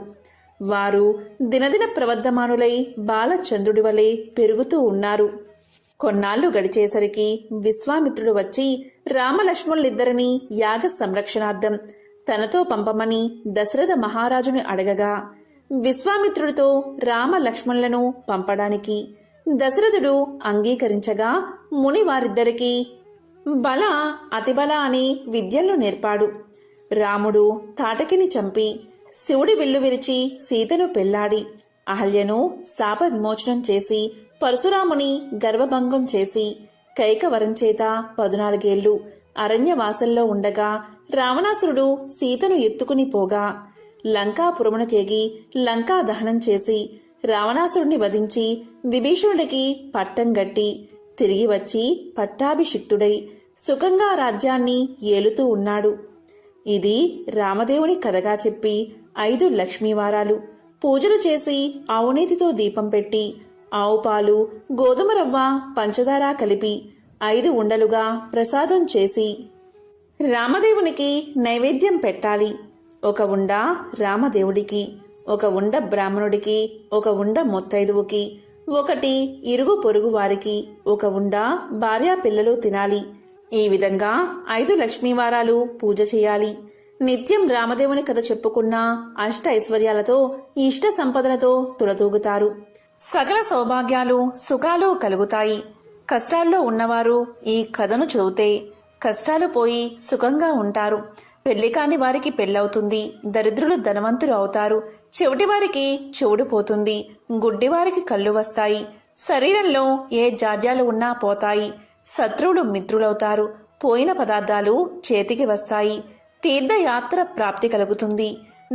వారు దినదిన ప్రవర్ధమానులై బాలచంద్రుడి వలె పెరుగుతూ ఉన్నారు. కొన్నాళ్లు గడిచేసరికి విశ్వామిత్రుడు వచ్చి రామలక్ష్మణులిద్దరినీ యాగ సంరక్షణార్థం తనతో పంపమని దశరథ మహారాజుని అడగగా, విశ్వామిత్రుడితో రామలక్ష్మణులను పంపడానికి దశరథుడు అంగీకరించగా ముని వారిద్దరికీ బల, అతిబల అని విద్యలను నేర్పాడు. రాముడు తాటకిని చంపి శివుడి విల్లు విరిచి సీతను పెళ్లాడి అహల్యను శాప విమోచనం చేసి పరశురాముని గర్భభంగం చేసి కైకవరం చేత 14 ఏళ్లు అరణ్యవాసంలో ఉండగా రావణాసురుడు సీతను ఎత్తుకుని పోగా లంకాపురమునకేగి లంకా దహనం చేసి రావణాసురుడిని వధించి విభీషణుడికి పట్టం గట్టి తిరిగి వచ్చి పట్టాభిషిక్తుడై సుఖంగా రాజ్యాన్ని ఏలుతూ ఉన్నాడు. ఇది రామదేవుని కథగా చెప్పి 5 లక్ష్మీవారాలు పూజలు చేసి ఆవునేతితో దీపం పెట్టి ఆవు పాలు, గోధుమ రవ్వ, పంచదార కలిపి 5 ఉండలుగా ప్రసాదం చేసి రామదేవునికి నైవేద్యం పెట్టాలి. 1 ఉండ రామదేవుడికి, 1 ఉండ బ్రాహ్మణుడికి, 1 ఉండ మొత్తైదువుకి, 1 ఇరుగు పొరుగు వారికి, 1 ఉండ భార్యా పిల్లలు తినాలి. ఈ విధంగా 5 లక్ష్మీవారాలు పూజ చేయాలి. నిత్యం రామదేవుని కథ చెప్పుకున్న అష్ట ఐశ్వర్యాలతో, ఇష్ట సంపదలతో తులతూగుతారు. సకల సౌభాగ్యాలు, సుఖాలు కలుగుతాయి. కష్టాల్లో ఉన్నవారు ఈ కథను చదివితే కష్టాలు పోయి సుఖంగా ఉంటారు. పెళ్లి కాని వారికి పెళ్ళవుతుంది. దరిద్రులు ధనవంతులు అవుతారు. చెవిటి వారికి చెవుడు పోతుంది. గుడ్డివారికి కళ్ళు వస్తాయి. శరీరంలో ఏ జాడ్యాలు ఉన్నా పోతాయి. శత్రువులు మిత్రులవుతారు. పోయిన పదార్థాలు చేతికి వస్తాయి. తీర్థయాత్ర ప్రాప్తి కలుగుతుంది.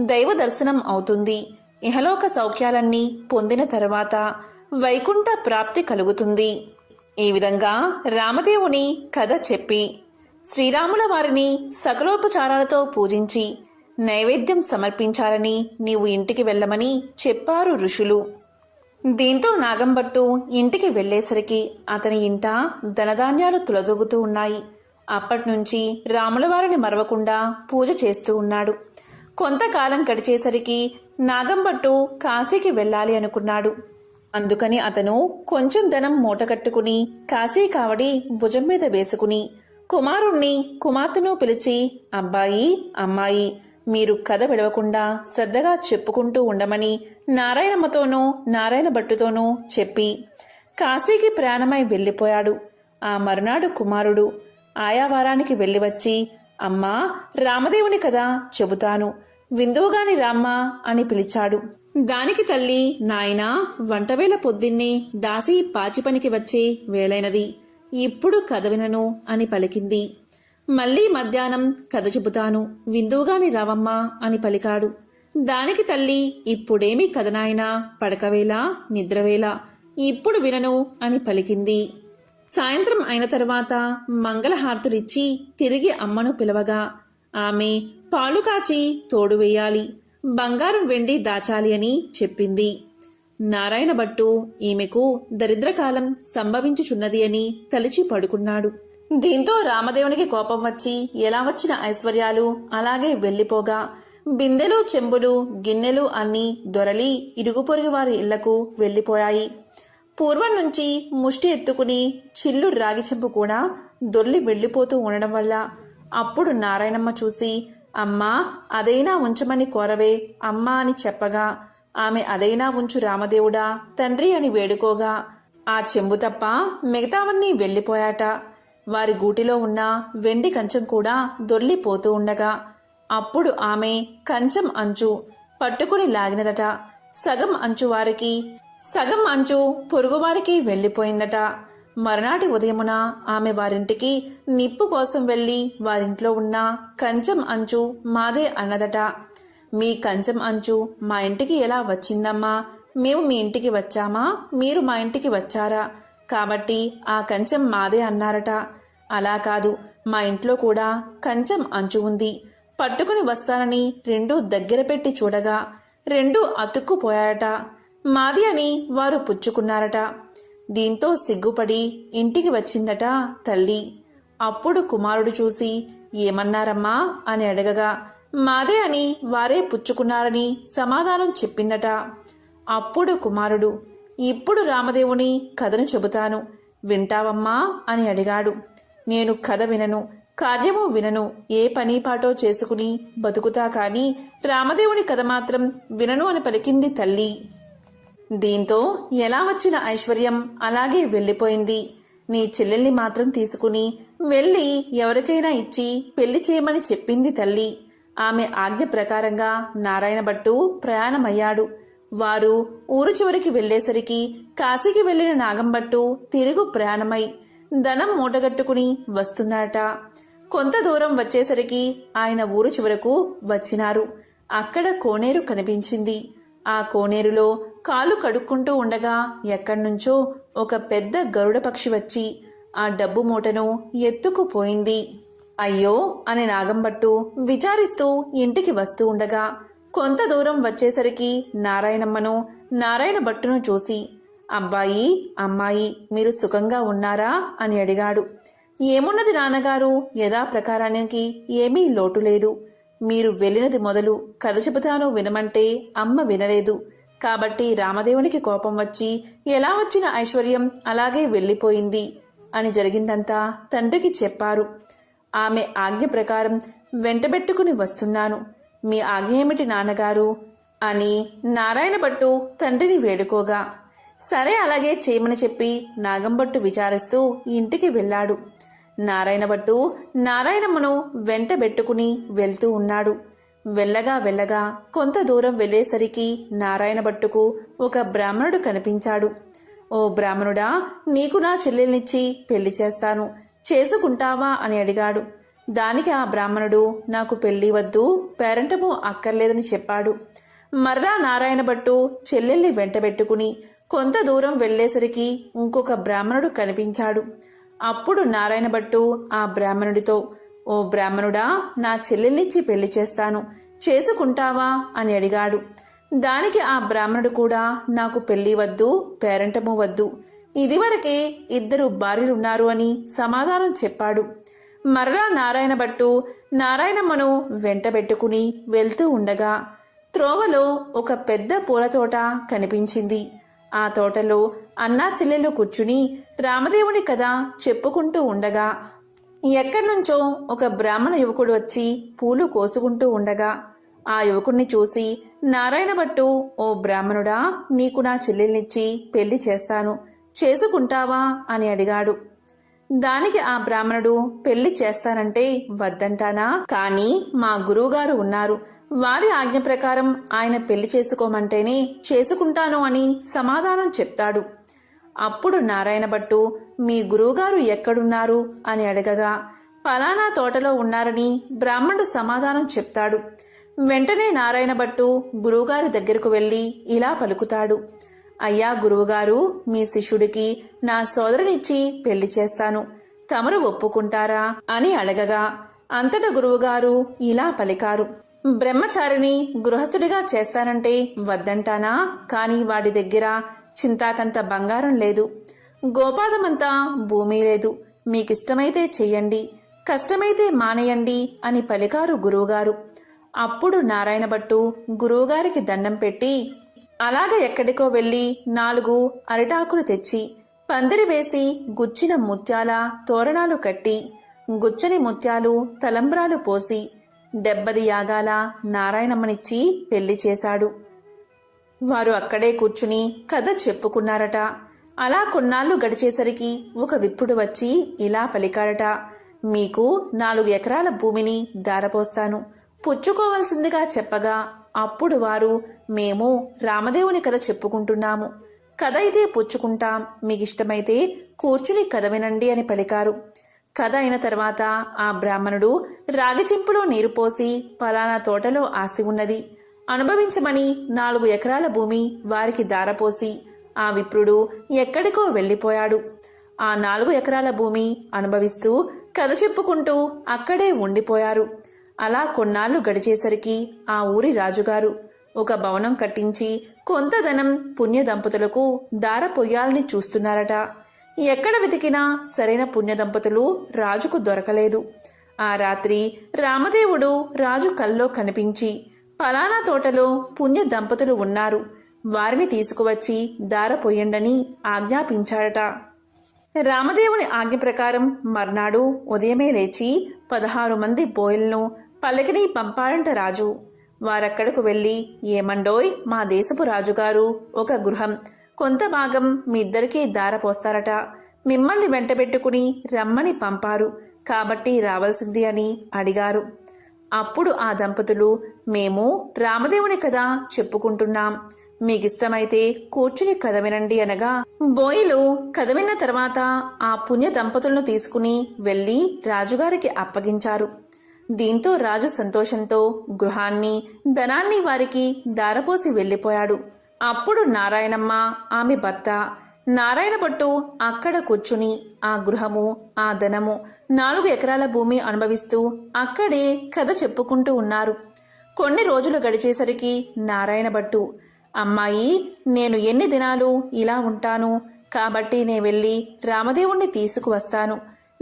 దైవ దర్శనం అవుతుంది. ఇహలోక సౌఖ్యాలన్నీ పొందిన తర్వాత వైకుంఠ ప్రాప్తి కలుగుతుంది. ఈ విధంగా రామదేవుని కథ చెప్పి శ్రీరాముల వారిని సకలోపచారాలతో పూజించి నైవేద్యం సమర్పించాలని నీవు ఇంటికి వెళ్ళమని చెప్పారు ఋషులు. దీంతో నాగంభట్టు ఇంటికి వెళ్లేసరికి అతని ఇంట ధనధాన్యాలు తులదూగుతూ ఉన్నాయి. అప్పట్నుంచి రాములవారిని మరవకుండా పూజ చేస్తూ ఉన్నాడు. కొంతకాలం గడిచేసరికి నాగంభట్టు కాశీకి వెళ్ళాలి అనుకున్నాడు. అందుకని అతను కొంచెం ధనం మూటకట్టుకుని కాశీ కావడి భుజం మీద వేసుకుని కుమారుణ్ణి, కుమార్తెను పిలిచి, అబ్బాయి, అమ్మాయి, మీరు కథ విడవకుండా శ్రద్ధగా చెప్పుకుంటూ ఉండమని నారాయణమ్మతోనూ నారాయణ భట్టుతోనూ చెప్పి కాశీకి ప్రయాణమై వెళ్ళిపోయాడు. ఆ మరునాడు కుమారుడు ఆయా వారానికి వెళ్ళి వచ్చి, అమ్మా, రామదేవుని కదా చెబుతాను, విందువుగాని రామ్మా అని పిలిచాడు. దానికి తల్లి, నాయనా, వంటవేళ పొద్దున్నే దాసి పాచిపనికి వచ్చే వేలైనది, ఇప్పుడు కథ వినను అని పలికింది. మళ్లీ మధ్యాహ్నం కథ చెబుతాను, విందువుగాని రావమ్మా అని పలికాడు. దానికి తల్లి, ఇప్పుడేమి కథనాయనా, పడకవేళ, నిద్రవేళ, ఇప్పుడు వినను అని పలికింది. సాయంత్రం అయిన తర్వాత మంగళహారతులిచ్చి తిరిగి అమ్మను పిలవగా ఆమె పాలు కాచి తోడు వేయాలి, బంగారం వెండి దాచాలి అని చెప్పింది. నారాయణ భట్టు ఈమెకు దరిద్రకాలం సంభవించుచున్నది అని తలిచి పడుకున్నాడు. దీంతో రామదేవునికి కోపం వచ్చి ఎలా వచ్చిన ఐశ్వర్యాలు అలాగే వెళ్లిపోగా బిందెలు, చెంబులు, గిన్నెలు అన్నీ దొరలి ఇరుగు పొరుగు వారి ఇళ్లకు వెళ్లిపోయాయి. పూర్వం నుంచి ముష్టి ఎత్తుకుని చిల్లు రాగి చెంపు కూడా దొర్లి వెళ్లిపోతూ ఉండడం వల్ల అప్పుడు నారాయణమ్మ చూసి, అమ్మా, అదైనా ఉంచమని కోరవే అమ్మా అని చెప్పగా ఆమె అదైనా ఉంచు రామదేవుడా తండ్రి అని వేడుకోగా ఆ చెంబు తప్ప మిగతావన్నీ వెళ్లిపోయాట. వారి గూటిలో ఉన్న వెండి కంచం కూడా దొర్లిపోతూ ఉండగా అప్పుడు ఆమె కంచం అంచు పట్టుకుని లాగినదట. సగం అంచు వారికి, సగం అంచు పొరుగువారికి వెళ్లిపోయిందట. మరునాటి ఉదయమున ఆమె వారింటికి నిప్పు కోసం వెళ్లి వారింట్లో ఉన్న కంచం అంచు మాదే అన్నదట. మీ కంచం అంచు మా ఇంటికి ఎలా వచ్చిందమ్మా, మేము మీ ఇంటికి వచ్చామా, మీరు మా ఇంటికి వచ్చారా, కాబట్టి ఆ కంచెం మాదే అన్నారట. అలా కాదు, మా ఇంట్లో కూడా కంచెం అంచు ఉంది, పట్టుకుని వస్తానని రెండూ దగ్గర పెట్టి చూడగా రెండూ అతుక్కుపోయాయట. మాది అని వారు పుచ్చుకున్నారట. దీంతో సిగ్గుపడి ఇంటికి వచ్చిందట తల్లి. అప్పుడు కుమారుడు చూసి ఏమన్నారమ్మా అని అడగగా మాదే అని వారే పుచ్చుకున్నారని సమాధానం చెప్పిందట. అప్పుడు కుమారుడు, ఇప్పుడు రామదేవుని కథను చెబుతాను, వింటావమ్మా అని అడిగాడు. నేను కథ వినను, కార్యము వినను, ఏ పని పాటో చేసుకుని బతుకుతా కాని రామదేవుని కథ మాత్రం వినను అని పలికింది తల్లి. దీంతో ఎలా వచ్చిన ఐశ్వర్యం అలాగే వెళ్ళిపోయింది. నీ చెల్లెల్ని మాత్రం తీసుకుని వెళ్ళి ఎవరికైనా ఇచ్చి పెళ్లి చేయమని చెప్పింది తల్లి. ఆమె ఆజ్ఞ ప్రకారంగా నారాయణ భట్టు ప్రయాణమయ్యాడు. వారు ఊరు చివరికి వెళ్లేసరికి కాశీకి వెళ్లిన నాగంభట్టు తిరుగు ప్రయాణమై ధనం మూటగట్టుకుని వస్తున్నాడట. కొంత దూరం వచ్చేసరికి ఆయన ఊరు చివరకు వచ్చినారు. అక్కడ కోనేరు కనిపించింది. ఆ కోనేరులో కాలు కడుక్కుంటూ ఉండగా ఎక్కడ్నుంచో ఒక పెద్ద గరుడ పక్షి వచ్చి ఆ డబ్బు మూటను ఎత్తుకుపోయింది. అయ్యో అని నాగంభట్టు విచారిస్తూ ఇంటికి వస్తూ ఉండగా కొంత దూరం వచ్చేసరికి నారాయణమ్మను, నారాయణ భట్టును చూసి అబ్బాయి, అమ్మాయి మీరు సుఖంగా ఉన్నారా అని అడిగాడు. ఏమున్నది నాన్నగారు, యథాప్రకారానికి ఏమీ లోటు లేదు. మీరు వెళ్ళినది మొదలు కథ చెబుతాను వినమంటే అమ్మ వినలేదు. కాబట్టి రామదేవునికి కోపం వచ్చి ఎలా వచ్చిన ఐశ్వర్యం అలాగే వెళ్ళిపోయింది అని జరిగిందంతా తండ్రికి చెప్పారు. ఆమె ఆజ్ఞ ప్రకారం వెంటబెట్టుకుని వస్తున్నాను. మీ ఆజ్ఞ ఏమిటి నాన్నగారు అని నారాయణ భట్టు తండ్రిని వేడుకోగా సరే అలాగే చేయమని చెప్పి నాగంభట్టు విచారిస్తూ ఇంటికి వెళ్ళాడు. నారాయణ భట్టు నారాయణమ్మను వెంటబెట్టుకుని వెళ్తూ ఉన్నాడు. వెళ్ళగా వెళ్ళగా కొంత దూరం వెళ్ళేసరికి నారాయణ భట్టుకు ఒక బ్రాహ్మణుడు కనిపించాడు. ఓ బ్రాహ్మణుడా, నీకు నా చెల్లెల్నిచ్చి పెళ్లి చేస్తాను, చేసుకుంటావా అని అడిగాడు. దానికి ఆ బ్రాహ్మణుడు నాకు పెళ్లి వద్దు, పేరంటము అక్కర్లేదని చెప్పాడు. మరలా నారాయణ భట్టు చెల్లెల్ని వెంటబెట్టుకుని కొంత దూరం వెళ్లేసరికి ఇంకొక బ్రాహ్మణుడు కనిపించాడు. అప్పుడు నారాయణ భట్టు ఆ బ్రాహ్మణుడితో ఓ బ్రాహ్మణుడా, నా చెల్లెల్నిచ్చి పెళ్లి చేస్తాను, చేసుకుంటావా అని అడిగాడు. దానికి ఆ బ్రాహ్మణుడు కూడా నాకు పెళ్లి వద్దు, పేరంటము వద్దు, ఇదివరకే 2 భార్యలున్నారు అని సమాధానం చెప్పాడు. మరలా నారాయణ భట్టు నారాయణమ్మను వెంటబెట్టుకుని వెళ్తూ ఉండగా త్రోవలో ఒక పెద్ద పూల తోట కనిపించింది. ఆ తోటలో అన్నా చెల్లెలు కూర్చుని రామదేవుని కథ చెప్పుకుంటూ ఉండగా ఎక్కడ్నుంచో ఒక బ్రాహ్మణ యువకుడు వచ్చి పూలు కోసుకుంటూ ఉండగా ఆ యువకుణ్ణి చూసి నారాయణ భట్టు ఓ బ్రాహ్మణుడా, నీకు నా చెల్లెల్నిచ్చి పెళ్లి చేస్తాను, చేసుకుంటావా అని అడిగాడు. దానికి ఆ బ్రాహ్మణుడు పెళ్లి చేస్తానంటే వద్దంటానా, కానీ మా గురువుగారు ఉన్నారు, వారి ఆజ్ఞ ప్రకారం ఆయన పెళ్లి చేసుకోమంటేనే చేసుకుంటాను అని సమాధానం చెప్తాడు. అప్పుడు నారాయణ భట్టు మీ గురువుగారు ఎక్కడున్నారు అని అడగగా పలానా తోటలో ఉన్నారని బ్రాహ్మణుడు సమాధానం చెప్తాడు. వెంటనే నారాయణ భట్టు గురువుగారి దగ్గరకు వెళ్లి ఇలా పలుకుతాడు. అయ్యా గురువుగారు, మీ శిష్యుడికి నా సోదరునిచ్చి పెళ్లి చేస్తాను, తమరు ఒప్పుకుంటారా అని అడగగా అంతట గురువుగారు ఇలా పలికారు. బ్రహ్మచారిని గృహస్థుడిగా చేస్తానంటే వద్దంటానా, కాని వాడి దగ్గర చింతాకంత బంగారం లేదు, గోపాదమంతా భూమి లేదు, మీకిష్టమైతే చెయ్యండి, కష్టమైతే మానేయండి అని పలికారు గురువుగారు. అప్పుడు నారాయణ భట్టు గురువుగారికి దండం పెట్టి అలాగ ఎక్కడికో వెళ్లి 4 అరిటాకులు తెచ్చి పందిరి వేసి గుచ్చిన ముత్యాల తోరణాలు కట్టి గుచ్చని ముత్యాలు తలంబ్రాలు పోసి 70 యాగాల నారాయణమ్మనిచ్చి పెళ్లి చేశాడు. వారు అక్కడే కూర్చుని కథ చెప్పుకున్నారట. అలా కొన్నాళ్లు గడిచేసరికి ఒక విప్రుడు వచ్చి ఇలా పలికాడట. మీకు 4 ఎకరాల భూమిని దారపోస్తాను, పుచ్చుకోవలసిందిగా చెప్పగా అప్పుడు వారు మేము రామదేవుని కథ చెప్పుకుంటున్నాము, కథ అయితే పుచ్చుకుంటాం, మీకిష్టమైతే కూర్చుని కథ వినండి అని పలికారు. కథ అయిన తర్వాత ఆ బ్రాహ్మణుడు రాగి చెంపులో నీరు పోసి పలానా తోటలో ఆస్తి ఉన్నది, అనుభవించమని 4 ఎకరాల భూమి వారికి దారపోసి ఆ విప్రుడు ఎక్కడికో వెళ్ళిపోయాడు. ఆ 4 ఎకరాల భూమి అనుభవిస్తూ కథ చెప్పుకుంటూ అక్కడే ఉండిపోయారు. అలా కొన్నాళ్లు గడిచేసరికి ఆ ఊరి రాజుగారు ఒక భవనం కట్టించి కొంత ధనం పుణ్య దంపతులకు దారపోయాలని చూస్తున్నారట. ఎక్కడ వెతికినా సరైన పుణ్య దంపతులు రాజుకు దొరకలేదు. ఆ రాత్రి రామదేవుడు రాజు కల్లో కనిపించి, పలానా తోటలో పుణ్య దంపతులు ఉన్నారు, వారిని తీసుకువచ్చి దారపోయండని ఆజ్ఞాపించాడట. రామదేవుని ఆజ్ఞ ప్రకారం మర్నాడు ఉదయమే లేచి 16 మంది బోయలను పల్లకిని పంపాడంట రాజు. వారక్కడకు వెళ్ళి, ఏమండోయ్, మా దేశపు రాజుగారు ఒక గృహం కొంత భాగం మీ ఇద్దరికీ దారపోస్తారట, మిమ్మల్ని వెంటబెట్టుకుని రమ్మని పంపారు, కాబట్టి రావాల్సింది అని అడిగారు. అప్పుడు ఆ దంపతులు, మేము రామదేవుని కథ చెప్పుకుంటున్నాం, మీకిష్టమైతే కూర్చుని కథ వినండి అనగా, బోయిలు కథ విన్న తర్వాత ఆ పుణ్య దంపతులను తీసుకుని వెళ్లి రాజుగారికి అప్పగించారు. దీంతో రాజు సంతోషంతో గృహాన్ని ధనాన్ని వారికి దారపోసి వెళ్లిపోయాడు. అప్పుడు నారాయణమ్మ ఆమె భర్త నారాయణ భట్టు అక్కడ కూర్చుని ఆ గృహము ఆ ధనము 4 ఎకరాల భూమి అనుభవిస్తూ అక్కడే కథ చెప్పుకుంటూ ఉన్నారు. కొన్ని రోజులు గడిచేసరికి నారాయణ భట్టు, అమ్మాయి, నేను ఎన్ని దినాలు ఇలా ఉంటాను, కాబట్టి నే వెళ్ళి రామదేవుణ్ణి తీసుకువస్తాను,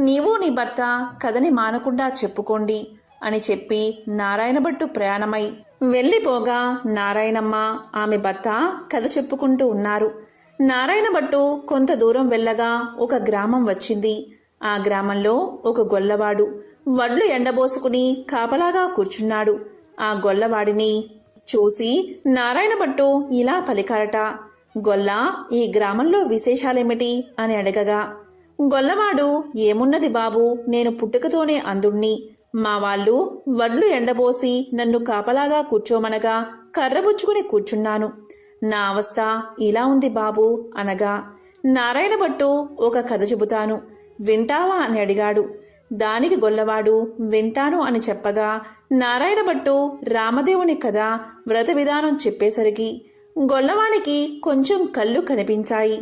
నీవు నీ భర్త కథని మానకుండా చెప్పుకోండి అని చెప్పి నారాయణ భట్టు ప్రయాణమై వెళ్ళిపోగా నారాయణమ్మ ఆమె భర్త కథ చెప్పుకుంటూ ఉన్నారు. నారాయణ భట్టు కొంత దూరం వెళ్ళగా ఒక గ్రామం వచ్చింది. ఆ గ్రామంలో ఒక గొల్లవాడు వడ్లు ఎండబోసుకుని కాపలాగా కూర్చున్నాడు. ఆ గొల్లవాడిని చూసి నారాయణ భట్టు ఇలా పలికాడట, గొల్ల, ఈ గ్రామంలో విశేషాలేమిటి అని అడగగా, గొల్లవాడు, ఏమున్నది బాబు, నేను పుట్టుకతోనే అందుణ్ణి, మా వాళ్ళు వడ్లు ఎండబోసి నన్ను కాపలాగా కూర్చోమనగా కర్రబుచ్చుకుని కూర్చున్నాను, నా అవస్థ ఇలా ఉంది బాబు అనగా, నారాయణ భట్టు ఒక కథ చెబుతాను, వింటావా అని అడిగాడు. దానికి గొల్లవాడు వింటాను అని చెప్పగా నారాయణ భట్టు రామదేవుని కథ వ్రత విధానం చెప్పేసరికి గొల్లవానికి కొంచెం కళ్ళు కనిపించాయి.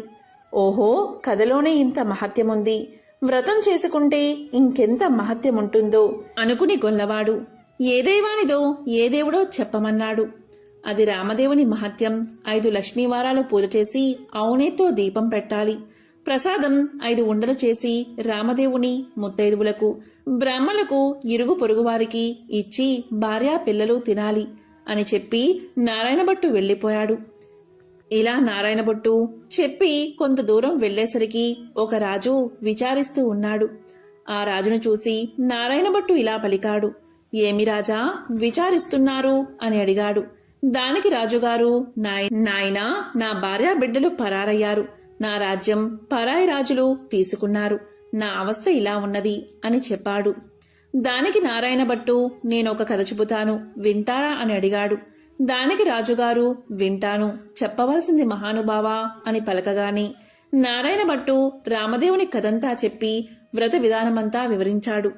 ఓహో, కథలోనే ఇంత మహత్యముంది, వ్రతం చేసుకుంటే ఇంకెంత మహత్యముంటుందో అనుకుని గొల్లవాడు ఏ దైవానిదో ఏ దేవుడో చెప్పమన్నాడు. అది రామదేవుని మహత్యం. 5 లక్ష్మీవారాలు పూజ చేసి అవునేతో దీపం పెట్టాలి, ప్రసాదం 5 ఉండలు చేసి రామదేవుని ముత్తైదువులకు బ్రాహ్మణులకు ఇరుగు పొరుగువారికి ఇచ్చి భార్యా పిల్లలు తినాలి అని చెప్పి నారాయణ భట్టు వెళ్ళిపోయాడు. ఇలా నారాయణ భట్టు చెప్పి కొంత దూరం వెళ్లేసరికి ఒక రాజు విచారిస్తూ ఉన్నాడు. ఆ రాజును చూసి నారాయణ భట్టు ఇలా పలికాడు, ఏమి రాజా విచారిస్తున్నారు అని అడిగాడు. దానికి రాజుగారు, నాయనా, నా భార్యా బిడ్డలు పరారయ్యారు, నా రాజ్యం పరాయి రాజులు తీసుకున్నారు, నా అవస్థ ఇలా ఉన్నది అని చెప్పాడు. దానికి నారాయణ భట్టు, నేనొక కథ చెబుతాను, వింటారా అని అడిగాడు. దానికి రాజుగారు, వింటాను, చెప్పవలసింది మహానుభావా అని పలకగాని నారాయణ భట్టు రామదేవుని కథంతా చెప్పి వ్రత విధానమంతా వివరించాడు.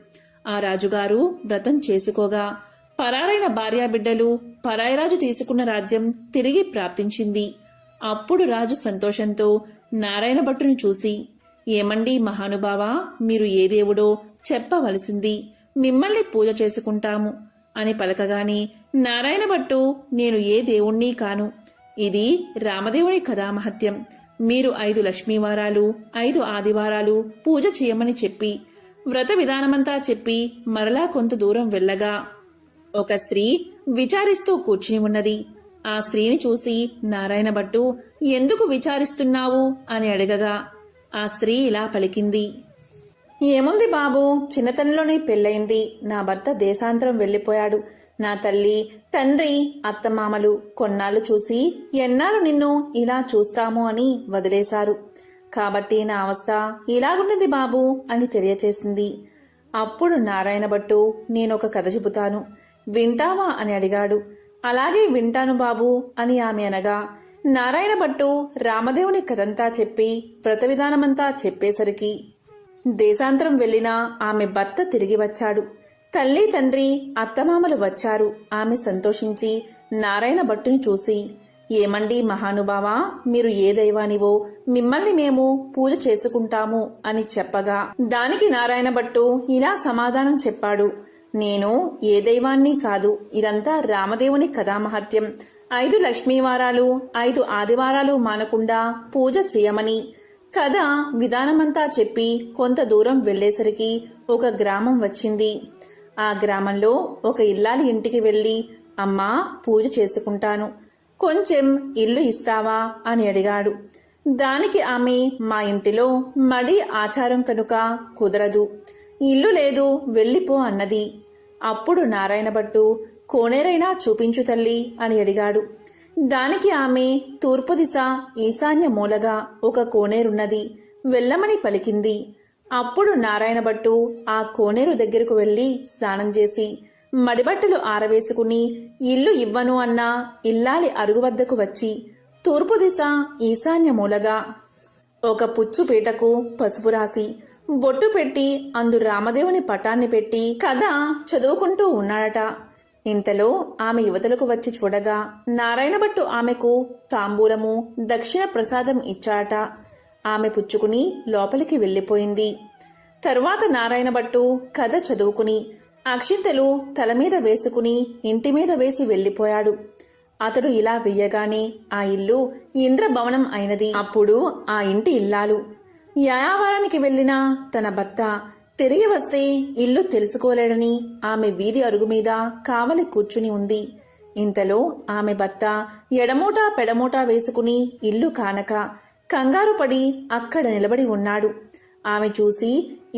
ఆ రాజుగారు వ్రతం చేసుకోగా పరారైన భార్యాబిడ్డలు పరాయిరాజు తీసుకున్న రాజ్యం తిరిగి ప్రాప్తించింది. అప్పుడు రాజు సంతోషంతో నారాయణ భట్టును చూసి, ఏమండి మహానుభావా, మీరు ఏ దేవుడో చెప్పవలసింది, మిమ్మల్ని పూజ చేసుకుంటాము అని పలకగాని నారాయణ భట్టు, నేను ఏ దేవుణ్ణి కాను, ఇది రామదేవుని కథామహత్యం, మీరు 5 లక్ష్మీవారాలు 5 ఆదివారాలు పూజ చేయమని చెప్పి వ్రత విధానమంతా చెప్పి మరలా కొంత దూరం వెళ్ళగా ఒక స్త్రీ విచారిస్తూ కూర్చుని ఉన్నది. ఆ స్త్రీని చూసి నారాయణ భట్టు, ఎందుకు విచారిస్తున్నావు అని అడగగా ఆ స్త్రీ ఇలా పలికింది, ఏముంది బాబు, చిన్నతనంలోనే పెళ్ళయింది, నా భర్త దేశాంతరం వెళ్ళిపోయాడు, నా తల్లి తండ్రి అత్తమామలు కొన్నాళ్ళు చూసి ఎన్నాళ్ళు నిన్ను ఇలా చూస్తాము అని వదిలేశారు, కాబట్టి నా అవస్థ ఇలాగున్నది బాబు అని తెలియచేసింది. అప్పుడు నారాయణ భట్టు, నేనొక కథ చెబుతాను, వింటావా అని అడిగాడు. అలాగే వింటాను బాబు అని ఆమె అనగా నారాయణ భట్టు రామదేవుని కథంతా చెప్పి వ్రత విధానమంతా చెప్పేసరికి దేశాంతరం వెళ్లిన ఆమె భర్త తిరిగి వచ్చాడు. తల్లి తండ్రి అత్తమామలు వచ్చారు. ఆమె సంతోషించి నారాయణ భట్టుని చూసి, ఏమండి మహానుభావా, మీరు ఏ దైవానివో మిమ్మల్ని మేము పూజ చేసుకుంటాము అని చెప్పగా దానికి నారాయణ భట్టు ఇలా సమాధానం చెప్పాడు. నేను ఏ దైవాన్ని కాదు, ఇదంతా రామదేవుని కథామహత్యం. 5 లక్ష్మీవారాలు 5 ఆదివారాలు మానకుండా పూజ చేయమని కథ విధానమంతా చెప్పి కొంత దూరం వెళ్లేసరికి ఒక గ్రామం వచ్చింది. ఆ గ్రామంలో ఒక ఇల్లాలి ఇంటికి వెళ్లి, అమ్మా పూజ చేసుకుంటాను, కొంచెం ఇల్లు ఇస్తావా అని అడిగాడు. దానికి ఆమె, మా ఇంటిలో మడి ఆచారం కనుక కుదరదు, ఇల్లు లేదు, వెళ్ళిపో అన్నది. అప్పుడు నారాయణ భట్టు, కోనేరైనా చూపించు తల్లి అని అడిగాడు. దానికి ఆమె, తూర్పు దిశ ఈశాన్య మూలగా ఒక కోనేరున్నది, వెళ్ళమని పలికింది. అప్పుడు నారాయణ భట్టు ఆ కోనేరు దగ్గరకు వెళ్లి స్నానం చేసి మడిబట్టలు ఆరవేసుకుని ఇల్లు ఇవ్వను అన్న ఇల్లాలి అరుగు వద్దకు వచ్చి తూర్పు దిశ ఈశాన్య మూలగా ఒక పుచ్చు పీటకు పసుపు రాసి బొట్టు పెట్టి అందు రామదేవుని పటాన్ని పెట్టి కథ చదువుకుంటూ ఉన్నాడట. ఇంతలో ఆమె యువతలకు వచ్చి చూడగా నారాయణ భట్టు ఆమెకు తాంబూలము దక్షిణ ప్రసాదం ఇచ్చాట. ఆమె పుచ్చుకుని లోపలికి వెళ్లిపోయింది. తరువాత నారాయణ భట్టు కథ చదువుకుని అక్షింతలు తల మీద వేసుకుని ఇంటి మీద వేసి వెళ్లిపోయాడు. అతడు ఇలా వెయ్యగానే ఆ ఇల్లు ఇంద్రభవనం అయినది. అప్పుడు ఆ ఇంటి ఇల్లాలు యాయావారానికి వెళ్లిన తన భర్త తిరిగి వస్తే ఇల్లు తెలుసుకోలేడని ఆమె వీధి అరుగు మీద కావలి కూర్చుని ఉంది. ఇంతలో ఆమె భర్త ఎడమోటా పెడమోటా వేసుకుని ఇల్లు కానక కంగారు పడి అక్కడ నిలబడి ఉన్నాడు. ఆమె చూసి,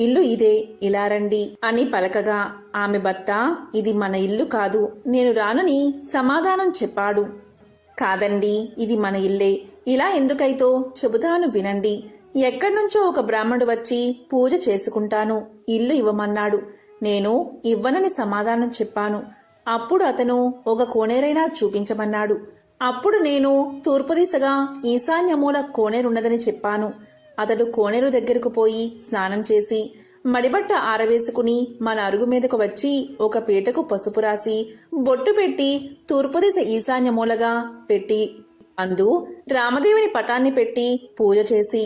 ఇల్లు ఇదే, ఇలా రండి అని పలకగా ఆమె భర్త, ఇది మన ఇల్లు కాదు, నేను రానని సమాధానం చెప్పాడు. కాదండి, ఇది మన ఇల్లే, ఇలా ఎందుకైతో చెబుతాను వినండి. ఎక్కడ్నుంచో ఒక బ్రాహ్మణుడు వచ్చి పూజ చేసుకుంటాను, ఇల్లు ఇవ్వమన్నాడు. నేను ఇవ్వనని సమాధానం చెప్పాను. అప్పుడు అతను ఒక కోనేరైనా చూపించమన్నాడు. అప్పుడు నేను తూర్పు దిశగా ఈశాన్యమూల కోనేరున్నదని చెప్పాను. అతడు కోనేరు దగ్గరకు పోయి స్నానం చేసి మడిబట్ట ఆరవేసుకుని మన అరుగు మీదకు వచ్చి ఒక పీటకు పసుపు రాసి బొట్టు పెట్టి తూర్పు దిశ ఈశాన్యమూలగా పెట్టి అందు రామదేవుని పటాన్ని పెట్టి పూజ చేసి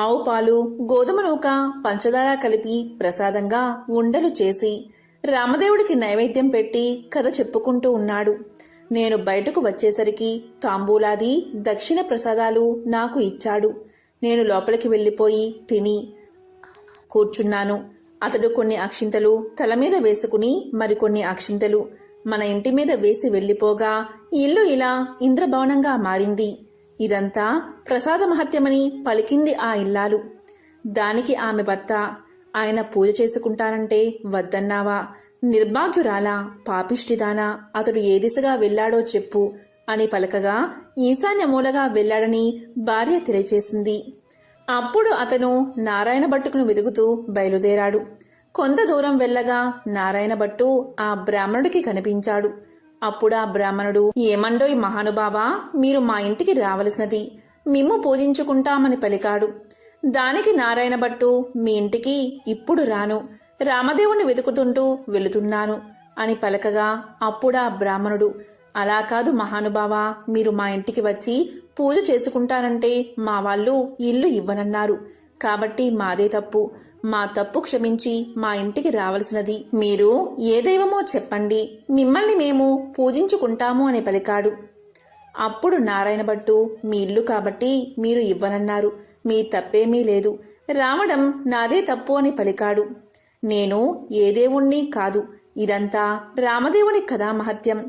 ఆవు పాలు గోధుమ నూక పంచదార కలిపి ప్రసాదంగా ఉండలు చేసి రామదేవుడికి నైవేద్యం పెట్టి కథ చెప్పుకుంటూ ఉన్నాడు. నేను బయటకు వచ్చేసరికి తాంబూలాది దక్షిణ ప్రసాదాలు నాకు ఇచ్చాడు. నేను లోపలికి వెళ్లిపోయి తిని కూర్చున్నాను. అతడు కొన్ని అక్షింతలు తల మీద వేసుకుని మరికొన్ని అక్షింతలు మన ఇంటి మీద వేసి వెళ్లిపోగా ఇల్లు ఇలా ఇంద్రభవనంగా మారింది. ఇదంతా ప్రసాద మహత్యమని పలికింది ఆ ఇల్లాలు. దానికి ఆమె భర్త, ఆయన పూజ చేసుకుంటానంటే వద్దన్నావా? నిర్భాగ్యురాలా, పాపిష్టిదానా, అతడు ఏ దిశగా వెళ్లాడో చెప్పు అని పలకగా ఈశాన్య మూలగా వెళ్లాడని భార్య తెలియచేసింది. అప్పుడు అతను నారాయణ భట్టుకును వెదుగుతూ బయలుదేరాడు. కొంత దూరం వెళ్ళగా నారాయణ భట్టు ఆ బ్రాహ్మణుడికి కనిపించాడు. అప్పుడా బ్రాహ్మణుడు, ఏమండోయ్ మహానుభావా, మీరు మా ఇంటికి రావలసినది, మిమ్ము పూజించుకుంటామని పలికాడు. దానికి నారాయణ భట్టు, మీ ఇంటికి ఇప్పుడు రాను, రామదేవుని వెతుకుతుంటూ వెళుతున్నాను అని పలకగా అప్పుడా బ్రాహ్మణుడు, అలా కాదు మహానుభావా, మీరు మా ఇంటికి వచ్చి పూజ చేసుకుంటానంటే మా వాళ్ళు ఇల్లు ఇవ్వనన్నారు, కాబట్టి మాదే తప్పు, మా తప్పు క్షమించి మా ఇంటికి రావలసినది. మీరు ఏ దైవమో చెప్పండి, మిమ్మల్ని మేము పూజించుకుంటాము అని పలికాడు. అప్పుడు నారాయణ భట్టు, మీ ఇల్లు కాబట్టి మీరు ఇవ్వనన్నారు, మీ తప్పేమీ లేదు, రావడం నాదే తప్పు అని పలికాడు. నేను ఏ దేవుణ్ణి కాదు, ఇదంతా రామదేవుని కథామహత్యం.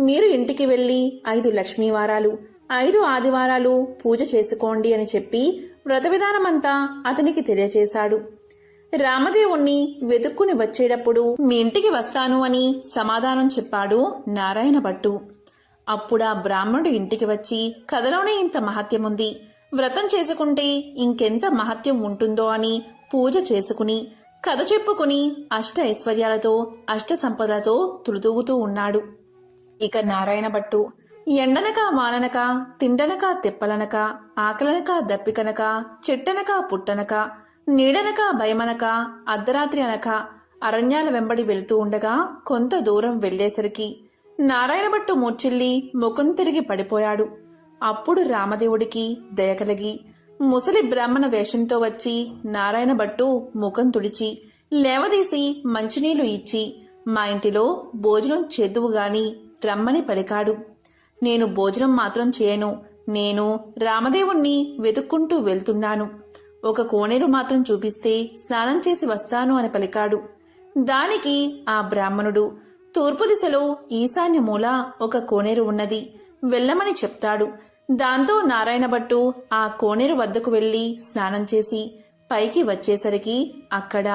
మీరు ఇంటికి వెళ్లి 5 లక్ష్మీవారాలు 5 ఆదివారాలు పూజ చేసుకోండి అని చెప్పి వ్రత విధానమంతా అతనికి తెలియచేశాడు. రామదేవుణ్ణి వెతుక్కుని వచ్చేటప్పుడు మీ ఇంటికి వస్తాను అని సమాధానం చెప్పాడు నారాయణ భట్టు. అప్పుడా బ్రాహ్మణుడు ఇంటికి వచ్చి, కథలోనే ఇంత మహత్యముంది, వ్రతం చేసుకుంటే ఇంకెంత మహత్యం ఉంటుందో అని పూజ చేసుకుని కథ చెప్పుకుని అష్ట ఐశ్వర్యాలతో అష్ట సంపదలతో తులుతూగుతూ ఉన్నాడు. ఇక నారాయణ భట్టు ఎండనక వాననక తిండనక తెప్పలనక ఆకలనక దప్పికనక చెట్టనక పుట్టనక నీడనక భయమనక అర్ధరాత్రి అనక అరణ్యాల వెంబడి వెళుతూ ఉండగా కొంత దూరం వెళ్లేసరికి నారాయణభట్టు మూర్ఛిల్లి ముఖం తిరిగి పడిపోయాడు. అప్పుడు రామదేవుడికి దయ కలిగి ముసలి బ్రాహ్మణ వేషంతో వచ్చి నారాయణభట్టు ముఖం తుడిచి లేవదీసి మంచినీళ్లు ఇచ్చి మా ఇంటిలో భోజనం చేద్దువుగాని రమ్మని పలికాడు. నేను భోజనం మాత్రం చేయను, నేను రామదేవుణ్ణి వెతుక్కుంటూ వెళ్తున్నాను, ఒక కోనేరు మాత్రం చూపిస్తే స్నానం చేసి వస్తాను అని పలికాడు. దానికి ఆ బ్రాహ్మణుడు తూర్పు దిశలో ఈశాన్య మూల ఒక కోనేరు ఉన్నది, వెళ్ళమని చెప్తాడు. దాంతో నారాయణభట్టు ఆ కోనేరు వద్దకు వెళ్లి స్నానం చేసి పైకి వచ్చేసరికి అక్కడ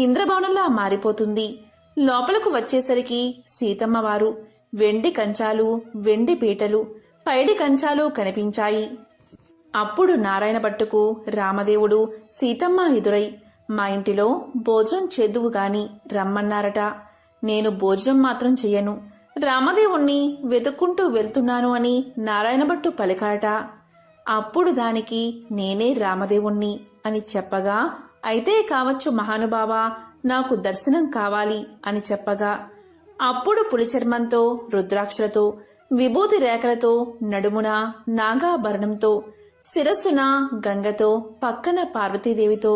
ఇంద్రభవనంలా మారిపోతుంది. లోపలకు వచ్చేసరికి సీతమ్మవారు వెండి కంచాలు, వెండి పీటలు, పైడి కంచాలు కనిపించాయి. అప్పుడు నారాయణభట్టుకు రామదేవుడు సీతమ్మ ఎదురై మా ఇంటిలో భోజనం చేద్దువు గాని రమ్మన్నారట. నేను భోజనం మాత్రం చెయ్యను, రామదేవుణ్ణి వెతుక్కుంటూ వెళ్తున్నాను అని నారాయణభట్టు పలికాట. అప్పుడు దానికి నేనే రామదేవుణ్ణి అని చెప్పగా, అయితే కావచ్చు మహానుభావా, నాకు దర్శనం కావాలి అని చెప్పగా, అప్పుడు పులిచర్మంతో, రుద్రాక్షలతో, విభూతి రేఖలతో, నడుమున నాగాభరణంతో, శిరస్సున గంగతో, పక్కన పార్వతీదేవితో,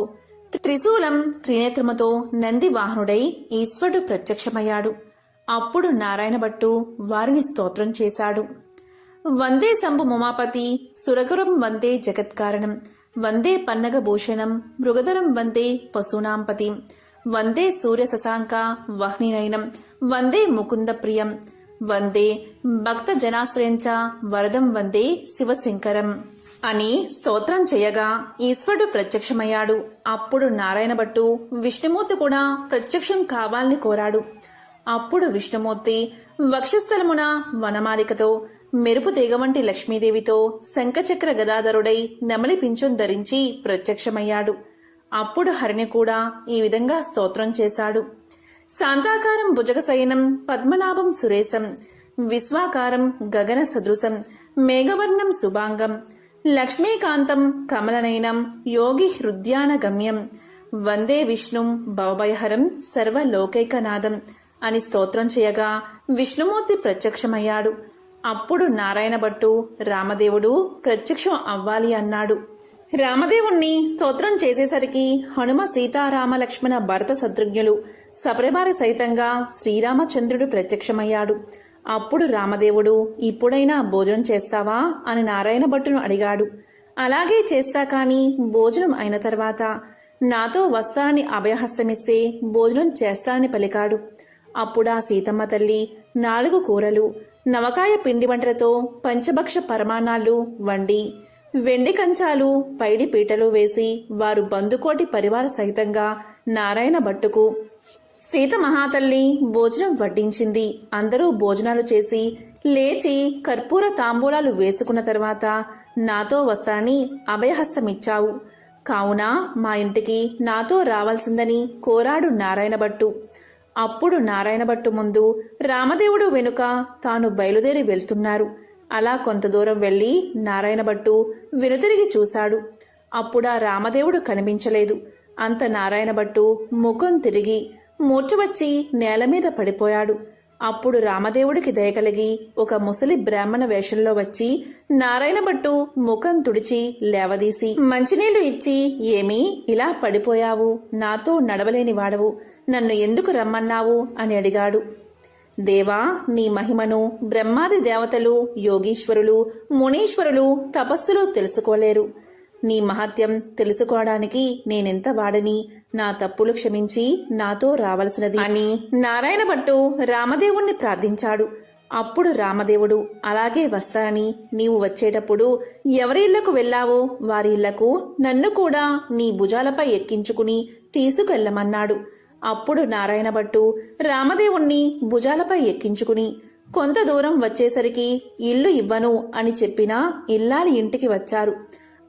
త్రిశూలం త్రినేత్రముతో నంది వాహనుడై ఈశ్వరుడు ప్రత్యక్షమయ్యాడు. అప్పుడు నారాయణభట్టు వారిని స్తోత్రం చేశాడు. వందే శంభు ముమాపతి సురగురం వందే జగత్కారణం వందే పన్నగభూషణం మృగధరం వందే పశూనాంపతి వందే సూర్య శశాంక వహ్నినయనం వందే ముకుంద ప్రియం వందే భక్త జనాశ్రయంచ వరదం వందే శివశంకరం అని స్తోత్రం చేయగా ఈశ్వరుడు ప్రత్యక్షమయ్యాడు. అప్పుడు నారాయణభట్టు విష్ణుమూర్తి కూడా ప్రత్యక్షం కావాలని కోరాడు. అప్పుడు విష్ణుమూర్తి వక్షస్థలమున వనమాలికతో, మెరుపు తీగ వంటి లక్ష్మీదేవితో, శంఖచక్ర గదాధరుడై నెమలి పింఛం ధరించి ప్రత్యక్షమయ్యాడు. అప్పుడు హరిని కూడా ఈ విధంగా స్తోత్రం చేశాడు. శాంతాకారం భుజగశయనం పద్మనాభం సురేశం విశ్వాకారం గగన సదృశం మేఘవర్ణం శుభాంగం లక్ష్మీకాంతం కమలనయనం యోగి హృద్యాన గమ్యం వందే విష్ణుం భవభయహరం సర్వలోకైకనాథం అని స్తోత్రం చేయగా విష్ణుమూర్తి ప్రత్యక్షమయ్యాడు. అప్పుడు నారాయణభట్టు రామదేవుడు ప్రత్యక్షం అవ్వాలి అన్నాడు. రామదేవుణ్ణి స్తోత్రం చేసేసరికి హనుమ సీతారామ లక్ష్మణ భరత శత్రుఘ్నులు సప్రభార సహితంగా శ్రీరామచంద్రుడు ప్రత్యక్షమయ్యాడు. అప్పుడు రామదేవుడు ఇప్పుడైనా భోజనం చేస్తావా అని నారాయణభట్టును అడిగాడు. అలాగే చేస్తా కాని భోజనం అయిన తర్వాత నాతో వస్తానని అభయహస్తమిస్తే భోజనం చేస్తానని పలికాడు. అప్పుడా సీతమ్మ తల్లి 4 కూరలు, నవకాయ పిండి వంటలతో పంచభక్ష పరమాన్నాలు వండి వెండి కంచాలు, పైడి పీటలు వేసి వారు బందుకోటి పరివార సహితంగా నారాయణభట్టుకు సీత మహాతల్లి భోజనం వడ్డించింది. అందరూ భోజనాలు చేసి లేచి కర్పూర తాంబూలాలు వేసుకున్న తర్వాత నాతో వస్తానని అభయహస్తమిచ్చావు, కావున మా ఇంటికి నాతో రావాల్సిందని కోరాడు నారాయణభట్టు. అప్పుడు నారాయణభట్టు ముందు రామదేవుడు వెనుక తాను బయలుదేరి వెళ్తున్నారు. అలా కొంత దూరం వెళ్లి నారాయణభట్టు వెనుతిరిగి చూశాడు. అప్పుడా రామదేవుడు కనిపించలేదు. అంత నారాయణభట్టు ముఖం తిరిగి మూర్ఛ వచ్చి నేల మీద పడిపోయాడు. అప్పుడు రామదేవుడికి దయకలిగి ఒక ముసలి బ్రాహ్మణ వేషంలో వచ్చి నారాయణభట్టు ముఖం తుడిచి లేవదీసి మంచినీళ్లు ఇచ్చి, ఏమీ ఇలా పడిపోయావు, నాతో నడవలేని వాడవు, నన్ను ఎందుకు రమ్మన్నావు అని అడిగాడు. దేవా, నీ మహిమను బ్రహ్మాది దేవతలు, యోగీశ్వరులు, మునీశ్వరులు తపస్సులు తెలుసుకోలేరు. నీ మహత్యం తెలుసుకోవడానికి నేనెంత వాడని, నా తప్పులు క్షమించి నాతో రావలసినది అని నారాయణభట్టు రామదేవుణ్ణి ప్రార్థించాడు. అప్పుడు రామదేవుడు అలాగే వస్తానని, నీవు వచ్చేటప్పుడు ఎవరి ఇళ్లకు వెళ్ళావో వారి ఇళ్లకు నన్ను కూడా నీ భుజాలపై ఎక్కించుకుని తీసుకెళ్లమన్నాడు. అప్పుడు నారాయణభట్టు రామదేవుణ్ణి భుజాలపై ఎక్కించుకుని కొంత దూరం వచ్చేసరికి ఇల్లు ఇవ్వను అని చెప్పినా ఇల్లాలి ఇంటికి వచ్చారు.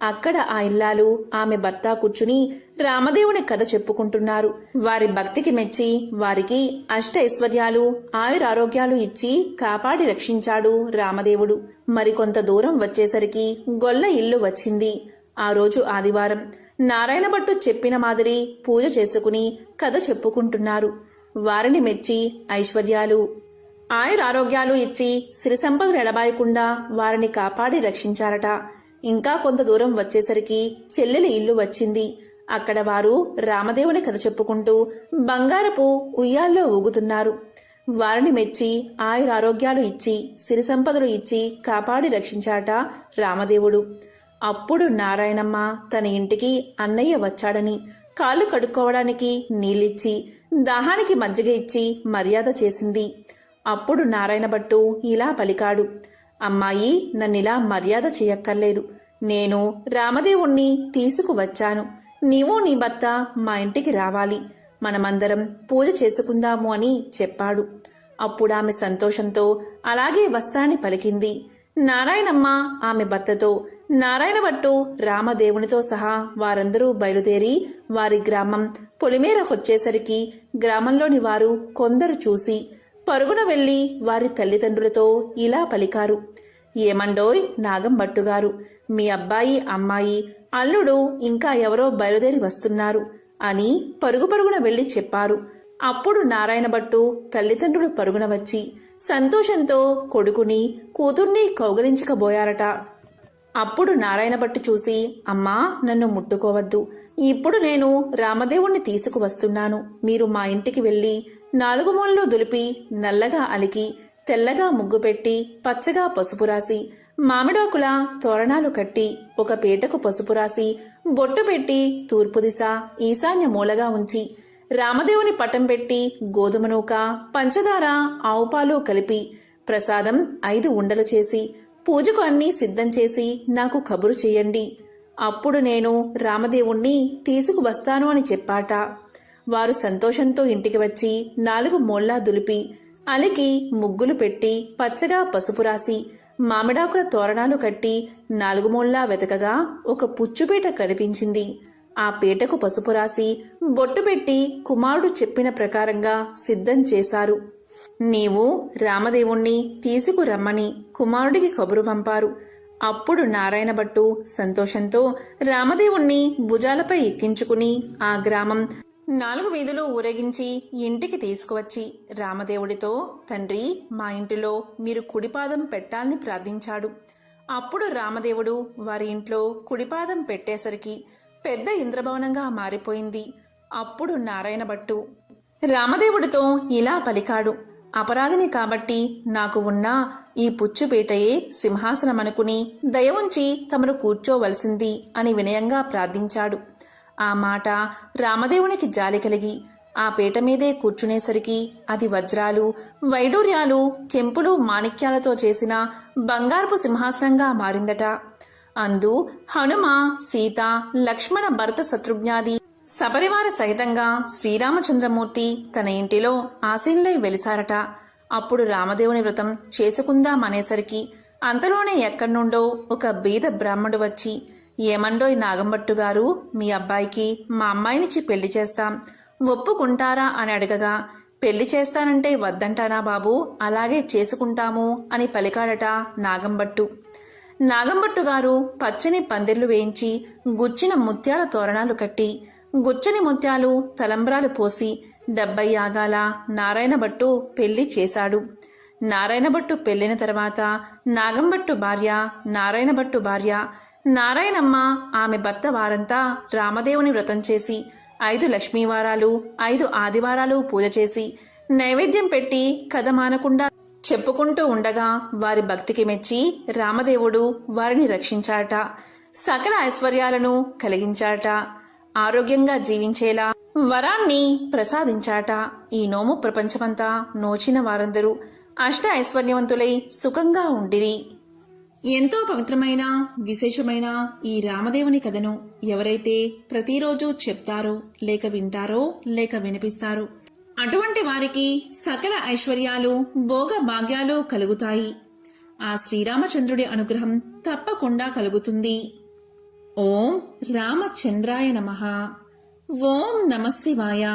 అక్కడ ఆ ఇల్లాలు ఆమె భర్త కూర్చుని రామదేవుని కథ చెప్పుకుంటున్నారు. వారి భక్తికి మెచ్చి వారికి అష్ట ఐశ్వర్యాలు, ఆయురారోగ్యాలు ఇచ్చి కాపాడి రక్షించాడు రామదేవుడు. మరికొంత దూరం వచ్చేసరికి గొల్ల ఇల్లు వచ్చింది. ఆ రోజు ఆదివారం. నారాయణభట్టు చెప్పిన మాదిరి పూజ చేసుకుని కథ చెప్పుకుంటున్నారు. వారిని మెచ్చి ఐశ్వర్యాలు, ఆయురారోగ్యాలు ఇచ్చి సిరి సంపదలు ఎడబాయకుండా వారిని కాపాడి రక్షించారట. ఇంకా కొంత దూరం వచ్చేసరికి చెల్లెలి ఇల్లు వచ్చింది. అక్కడ వారు రామదేవుని కథ చెప్పుకుంటూ బంగారపు ఉయ్యాల్లో ఊగుతున్నారు. వారిని మెచ్చి ఆయురారోగ్యాలు ఇచ్చి సిరి సంపదలు ఇచ్చి కాపాడి రక్షించాట రామదేవుడు. అప్పుడు నారాయణమ్మ తన ఇంటికి అన్నయ్య వచ్చాడని కాళ్ళు కడుక్కోవడానికి నీళ్ళిచ్చి దాహానికి మజ్జిగ ఇచ్చి మర్యాద చేసింది. అప్పుడు నారాయణ భట్టు ఇలా పలికాడు, అమ్మాయి, నన్నిలా మర్యాద చేయక్కర్లేదు. నేను రామదేవుణ్ణి తీసుకువచ్చాను. నీవు నీ భర్త మా ఇంటికి రావాలి. మనమందరం పూజ చేసుకుందాము అని చెప్పాడు. అప్పుడామె సంతోషంతో అలాగే వస్తానని పలికింది. నారాయణమ్మ ఆమె భర్తతో, నారాయణ భట్టు రామదేవునితో సహా వారందరూ బయలుదేరి వారి గ్రామం పొలిమేరకొచ్చేసరికి గ్రామంలోని వారు కొందరు చూసి పరుగున వెళ్లి వారి తల్లిదండ్రులతో ఇలా పలికారు, ఏమండోయ్ నాగం భట్టుగారు, మీ అబ్బాయి అమ్మాయి అల్లుడు ఇంకా ఎవరో బయలుదేరి వస్తున్నారు అని పరుగున వెళ్లి చెప్పారు. అప్పుడు నారాయణ భట్టు తల్లిదండ్రులు పరుగున వచ్చి సంతోషంతో కొడుకుని కూతుర్ని కౌగలించకబోయారట. అప్పుడు నారాయణ భట్టు చూసి, అమ్మా, నన్ను ముట్టుకోవద్దు. ఇప్పుడు నేను రామదేవుణ్ణి తీసుకువస్తున్నాను. మీరు మా ఇంటికి వెళ్లి 4 మూలలు దులిపి నల్లగా అలికి తెల్లగా ముగ్గు పెట్టి పచ్చగా పసుపు రాసి మామిడాకుల తోరణాలు కట్టి ఒక పీటకు పసుపు రాసి బొట్టు పెట్టి తూర్పు దిశ ఈశాన్య మూలగా ఉంచి రామదేవుని పటం పెట్టి గోధుమ నూక పంచదార ఆవుపాలు కలిపి ప్రసాదం 5 ఉండలు చేసి పూజకు అన్నీ సిద్ధం చేసి నాకు కబురు చెయ్యండి. అప్పుడు నేను రామదేవుణ్ణి తీసుకువస్తాను అని చెప్పాట. వారు సంతోషంతో ఇంటికి వచ్చి 4 మూల్లా దులిపి అలికి ముగ్గులు పెట్టి పచ్చగా పసుపు రాసి మామిడాకుల తోరణాలు కట్టి 4 మూల్లా వెతకగా ఒక పుచ్చుపీట కనిపించింది. ఆ పీటకు పసుపు రాసి బొట్టు పెట్టి కుమారుడు చెప్పిన ప్రకారంగా సిద్ధం చేశారు. నీవు రామదేవుణ్ణి తీసుకురమ్మని కుమారుడికి కబురు పంపారు. అప్పుడు నారాయణ భట్టు సంతోషంతో రామదేవుణ్ణి భుజాలపై ఎక్కించుకుని ఆ గ్రామం 4 వీధులు ఊరేగించి ఇంటికి తీసుకువచ్చి రామదేవుడితో, తండ్రి, మా ఇంటిలో మీరు కుడిపాదం పెట్టాలని ప్రార్థించాడు. అప్పుడు రామదేవుడు వారి ఇంట్లో కుడిపాదం పెట్టేసరికి పెద్ద ఇంద్రభవనంగా మారిపోయింది. అప్పుడు నారాయణ భట్టు రామదేవుడితో ఇలా పలికాడు, అపరాధిని కాబట్టి నాకు ఉన్న ఈ పుచ్చుపీటయే సింహాసనమనుకుని దయ ఉంచి తమను కూర్చోవలసింది అని వినయంగా ప్రార్థించాడు. ఆ మాట రామదేవునికి జాలి కలిగి ఆ పీట మీదే కూర్చునేసరికి అది వజ్రాలు, వైడూర్యాలు, కెంపులు, మాణిక్యాలతో చేసిన బంగారపు సింహాసనంగా మారిందట. అందు హనుమ, సీత, లక్ష్మణ, భరత, శత్రుఘ్నాది సపరివార సహితంగా శ్రీరామచంద్రమూర్తి తన ఇంటిలో ఆసీనులై వెలిసారట. అప్పుడు రామదేవుని వ్రతం చేసుకుందామనేసరికి అంతలోనే ఎక్కడ్నుండో ఒక బీద బ్రాహ్మడు వచ్చి, ఏమండోయ్ నాగంభట్టు గారు, మీ అబ్బాయికి మా అమ్మాయినిచ్చి పెళ్లి చేస్తాం, ఒప్పుకుంటారా అని అడగగా, పెళ్లి చేస్తానంటే వద్దంటానా బాబు, అలాగే చేసుకుంటాము అని పలికాడట నాగంభట్టు. నాగంభట్టు గారు పచ్చని పందిర్లు వేయించి గుచ్చిన ముత్యాల తోరణాలు కట్టి గుచ్చని ముత్యాలు తలంబ్రాలు పోసి 70 యాగాల నారాయణ భట్టు పెళ్లి చేశాడు. నారాయణ భట్టు పెళ్లిన తర్వాత నాగంభట్టు భార్య, నారాయణ భట్టు భార్య నారాయణమ్మ, ఆమె భర్త వారంతా రామదేవుని వ్రతం చేసి 5 లక్ష్మీవారాలు 5 ఆదివారాలు పూజ చేసి నైవేద్యం పెట్టి కథ మానకుండా చెప్పుకుంటూ ఉండగా వారి భక్తికి మెచ్చి రామదేవుడు వారిని రక్షించాట, సకల ఐశ్వర్యాలను కలిగించాట, ఆరోగ్యంగా జీవించేలా వరాన్ని ప్రసాదించాట. ఈ నోము ప్రపంచమంతా నోచిన వారందరూ అష్ట ఐశ్వర్యవంతులై సుఖంగా ఉండిరి. ఎంతో పవిత్రమైన విశేషమైన ఈ రామదేవుని కథను ఎవరైతే ప్రతిరోజు చెప్తారో లేక వింటారో లేక వినిపిస్తారో అటువంటి వారికి సకల ఐశ్వర్యాలు, భోగ భాగ్యాలు కలుగుతాయి. ఆ శ్రీరామచంద్రుడి అనుగ్రహం తప్పకుండా కలుగుతుంది. ఓం రామచంద్రాయ నమః. ఓం నమః శివాయ.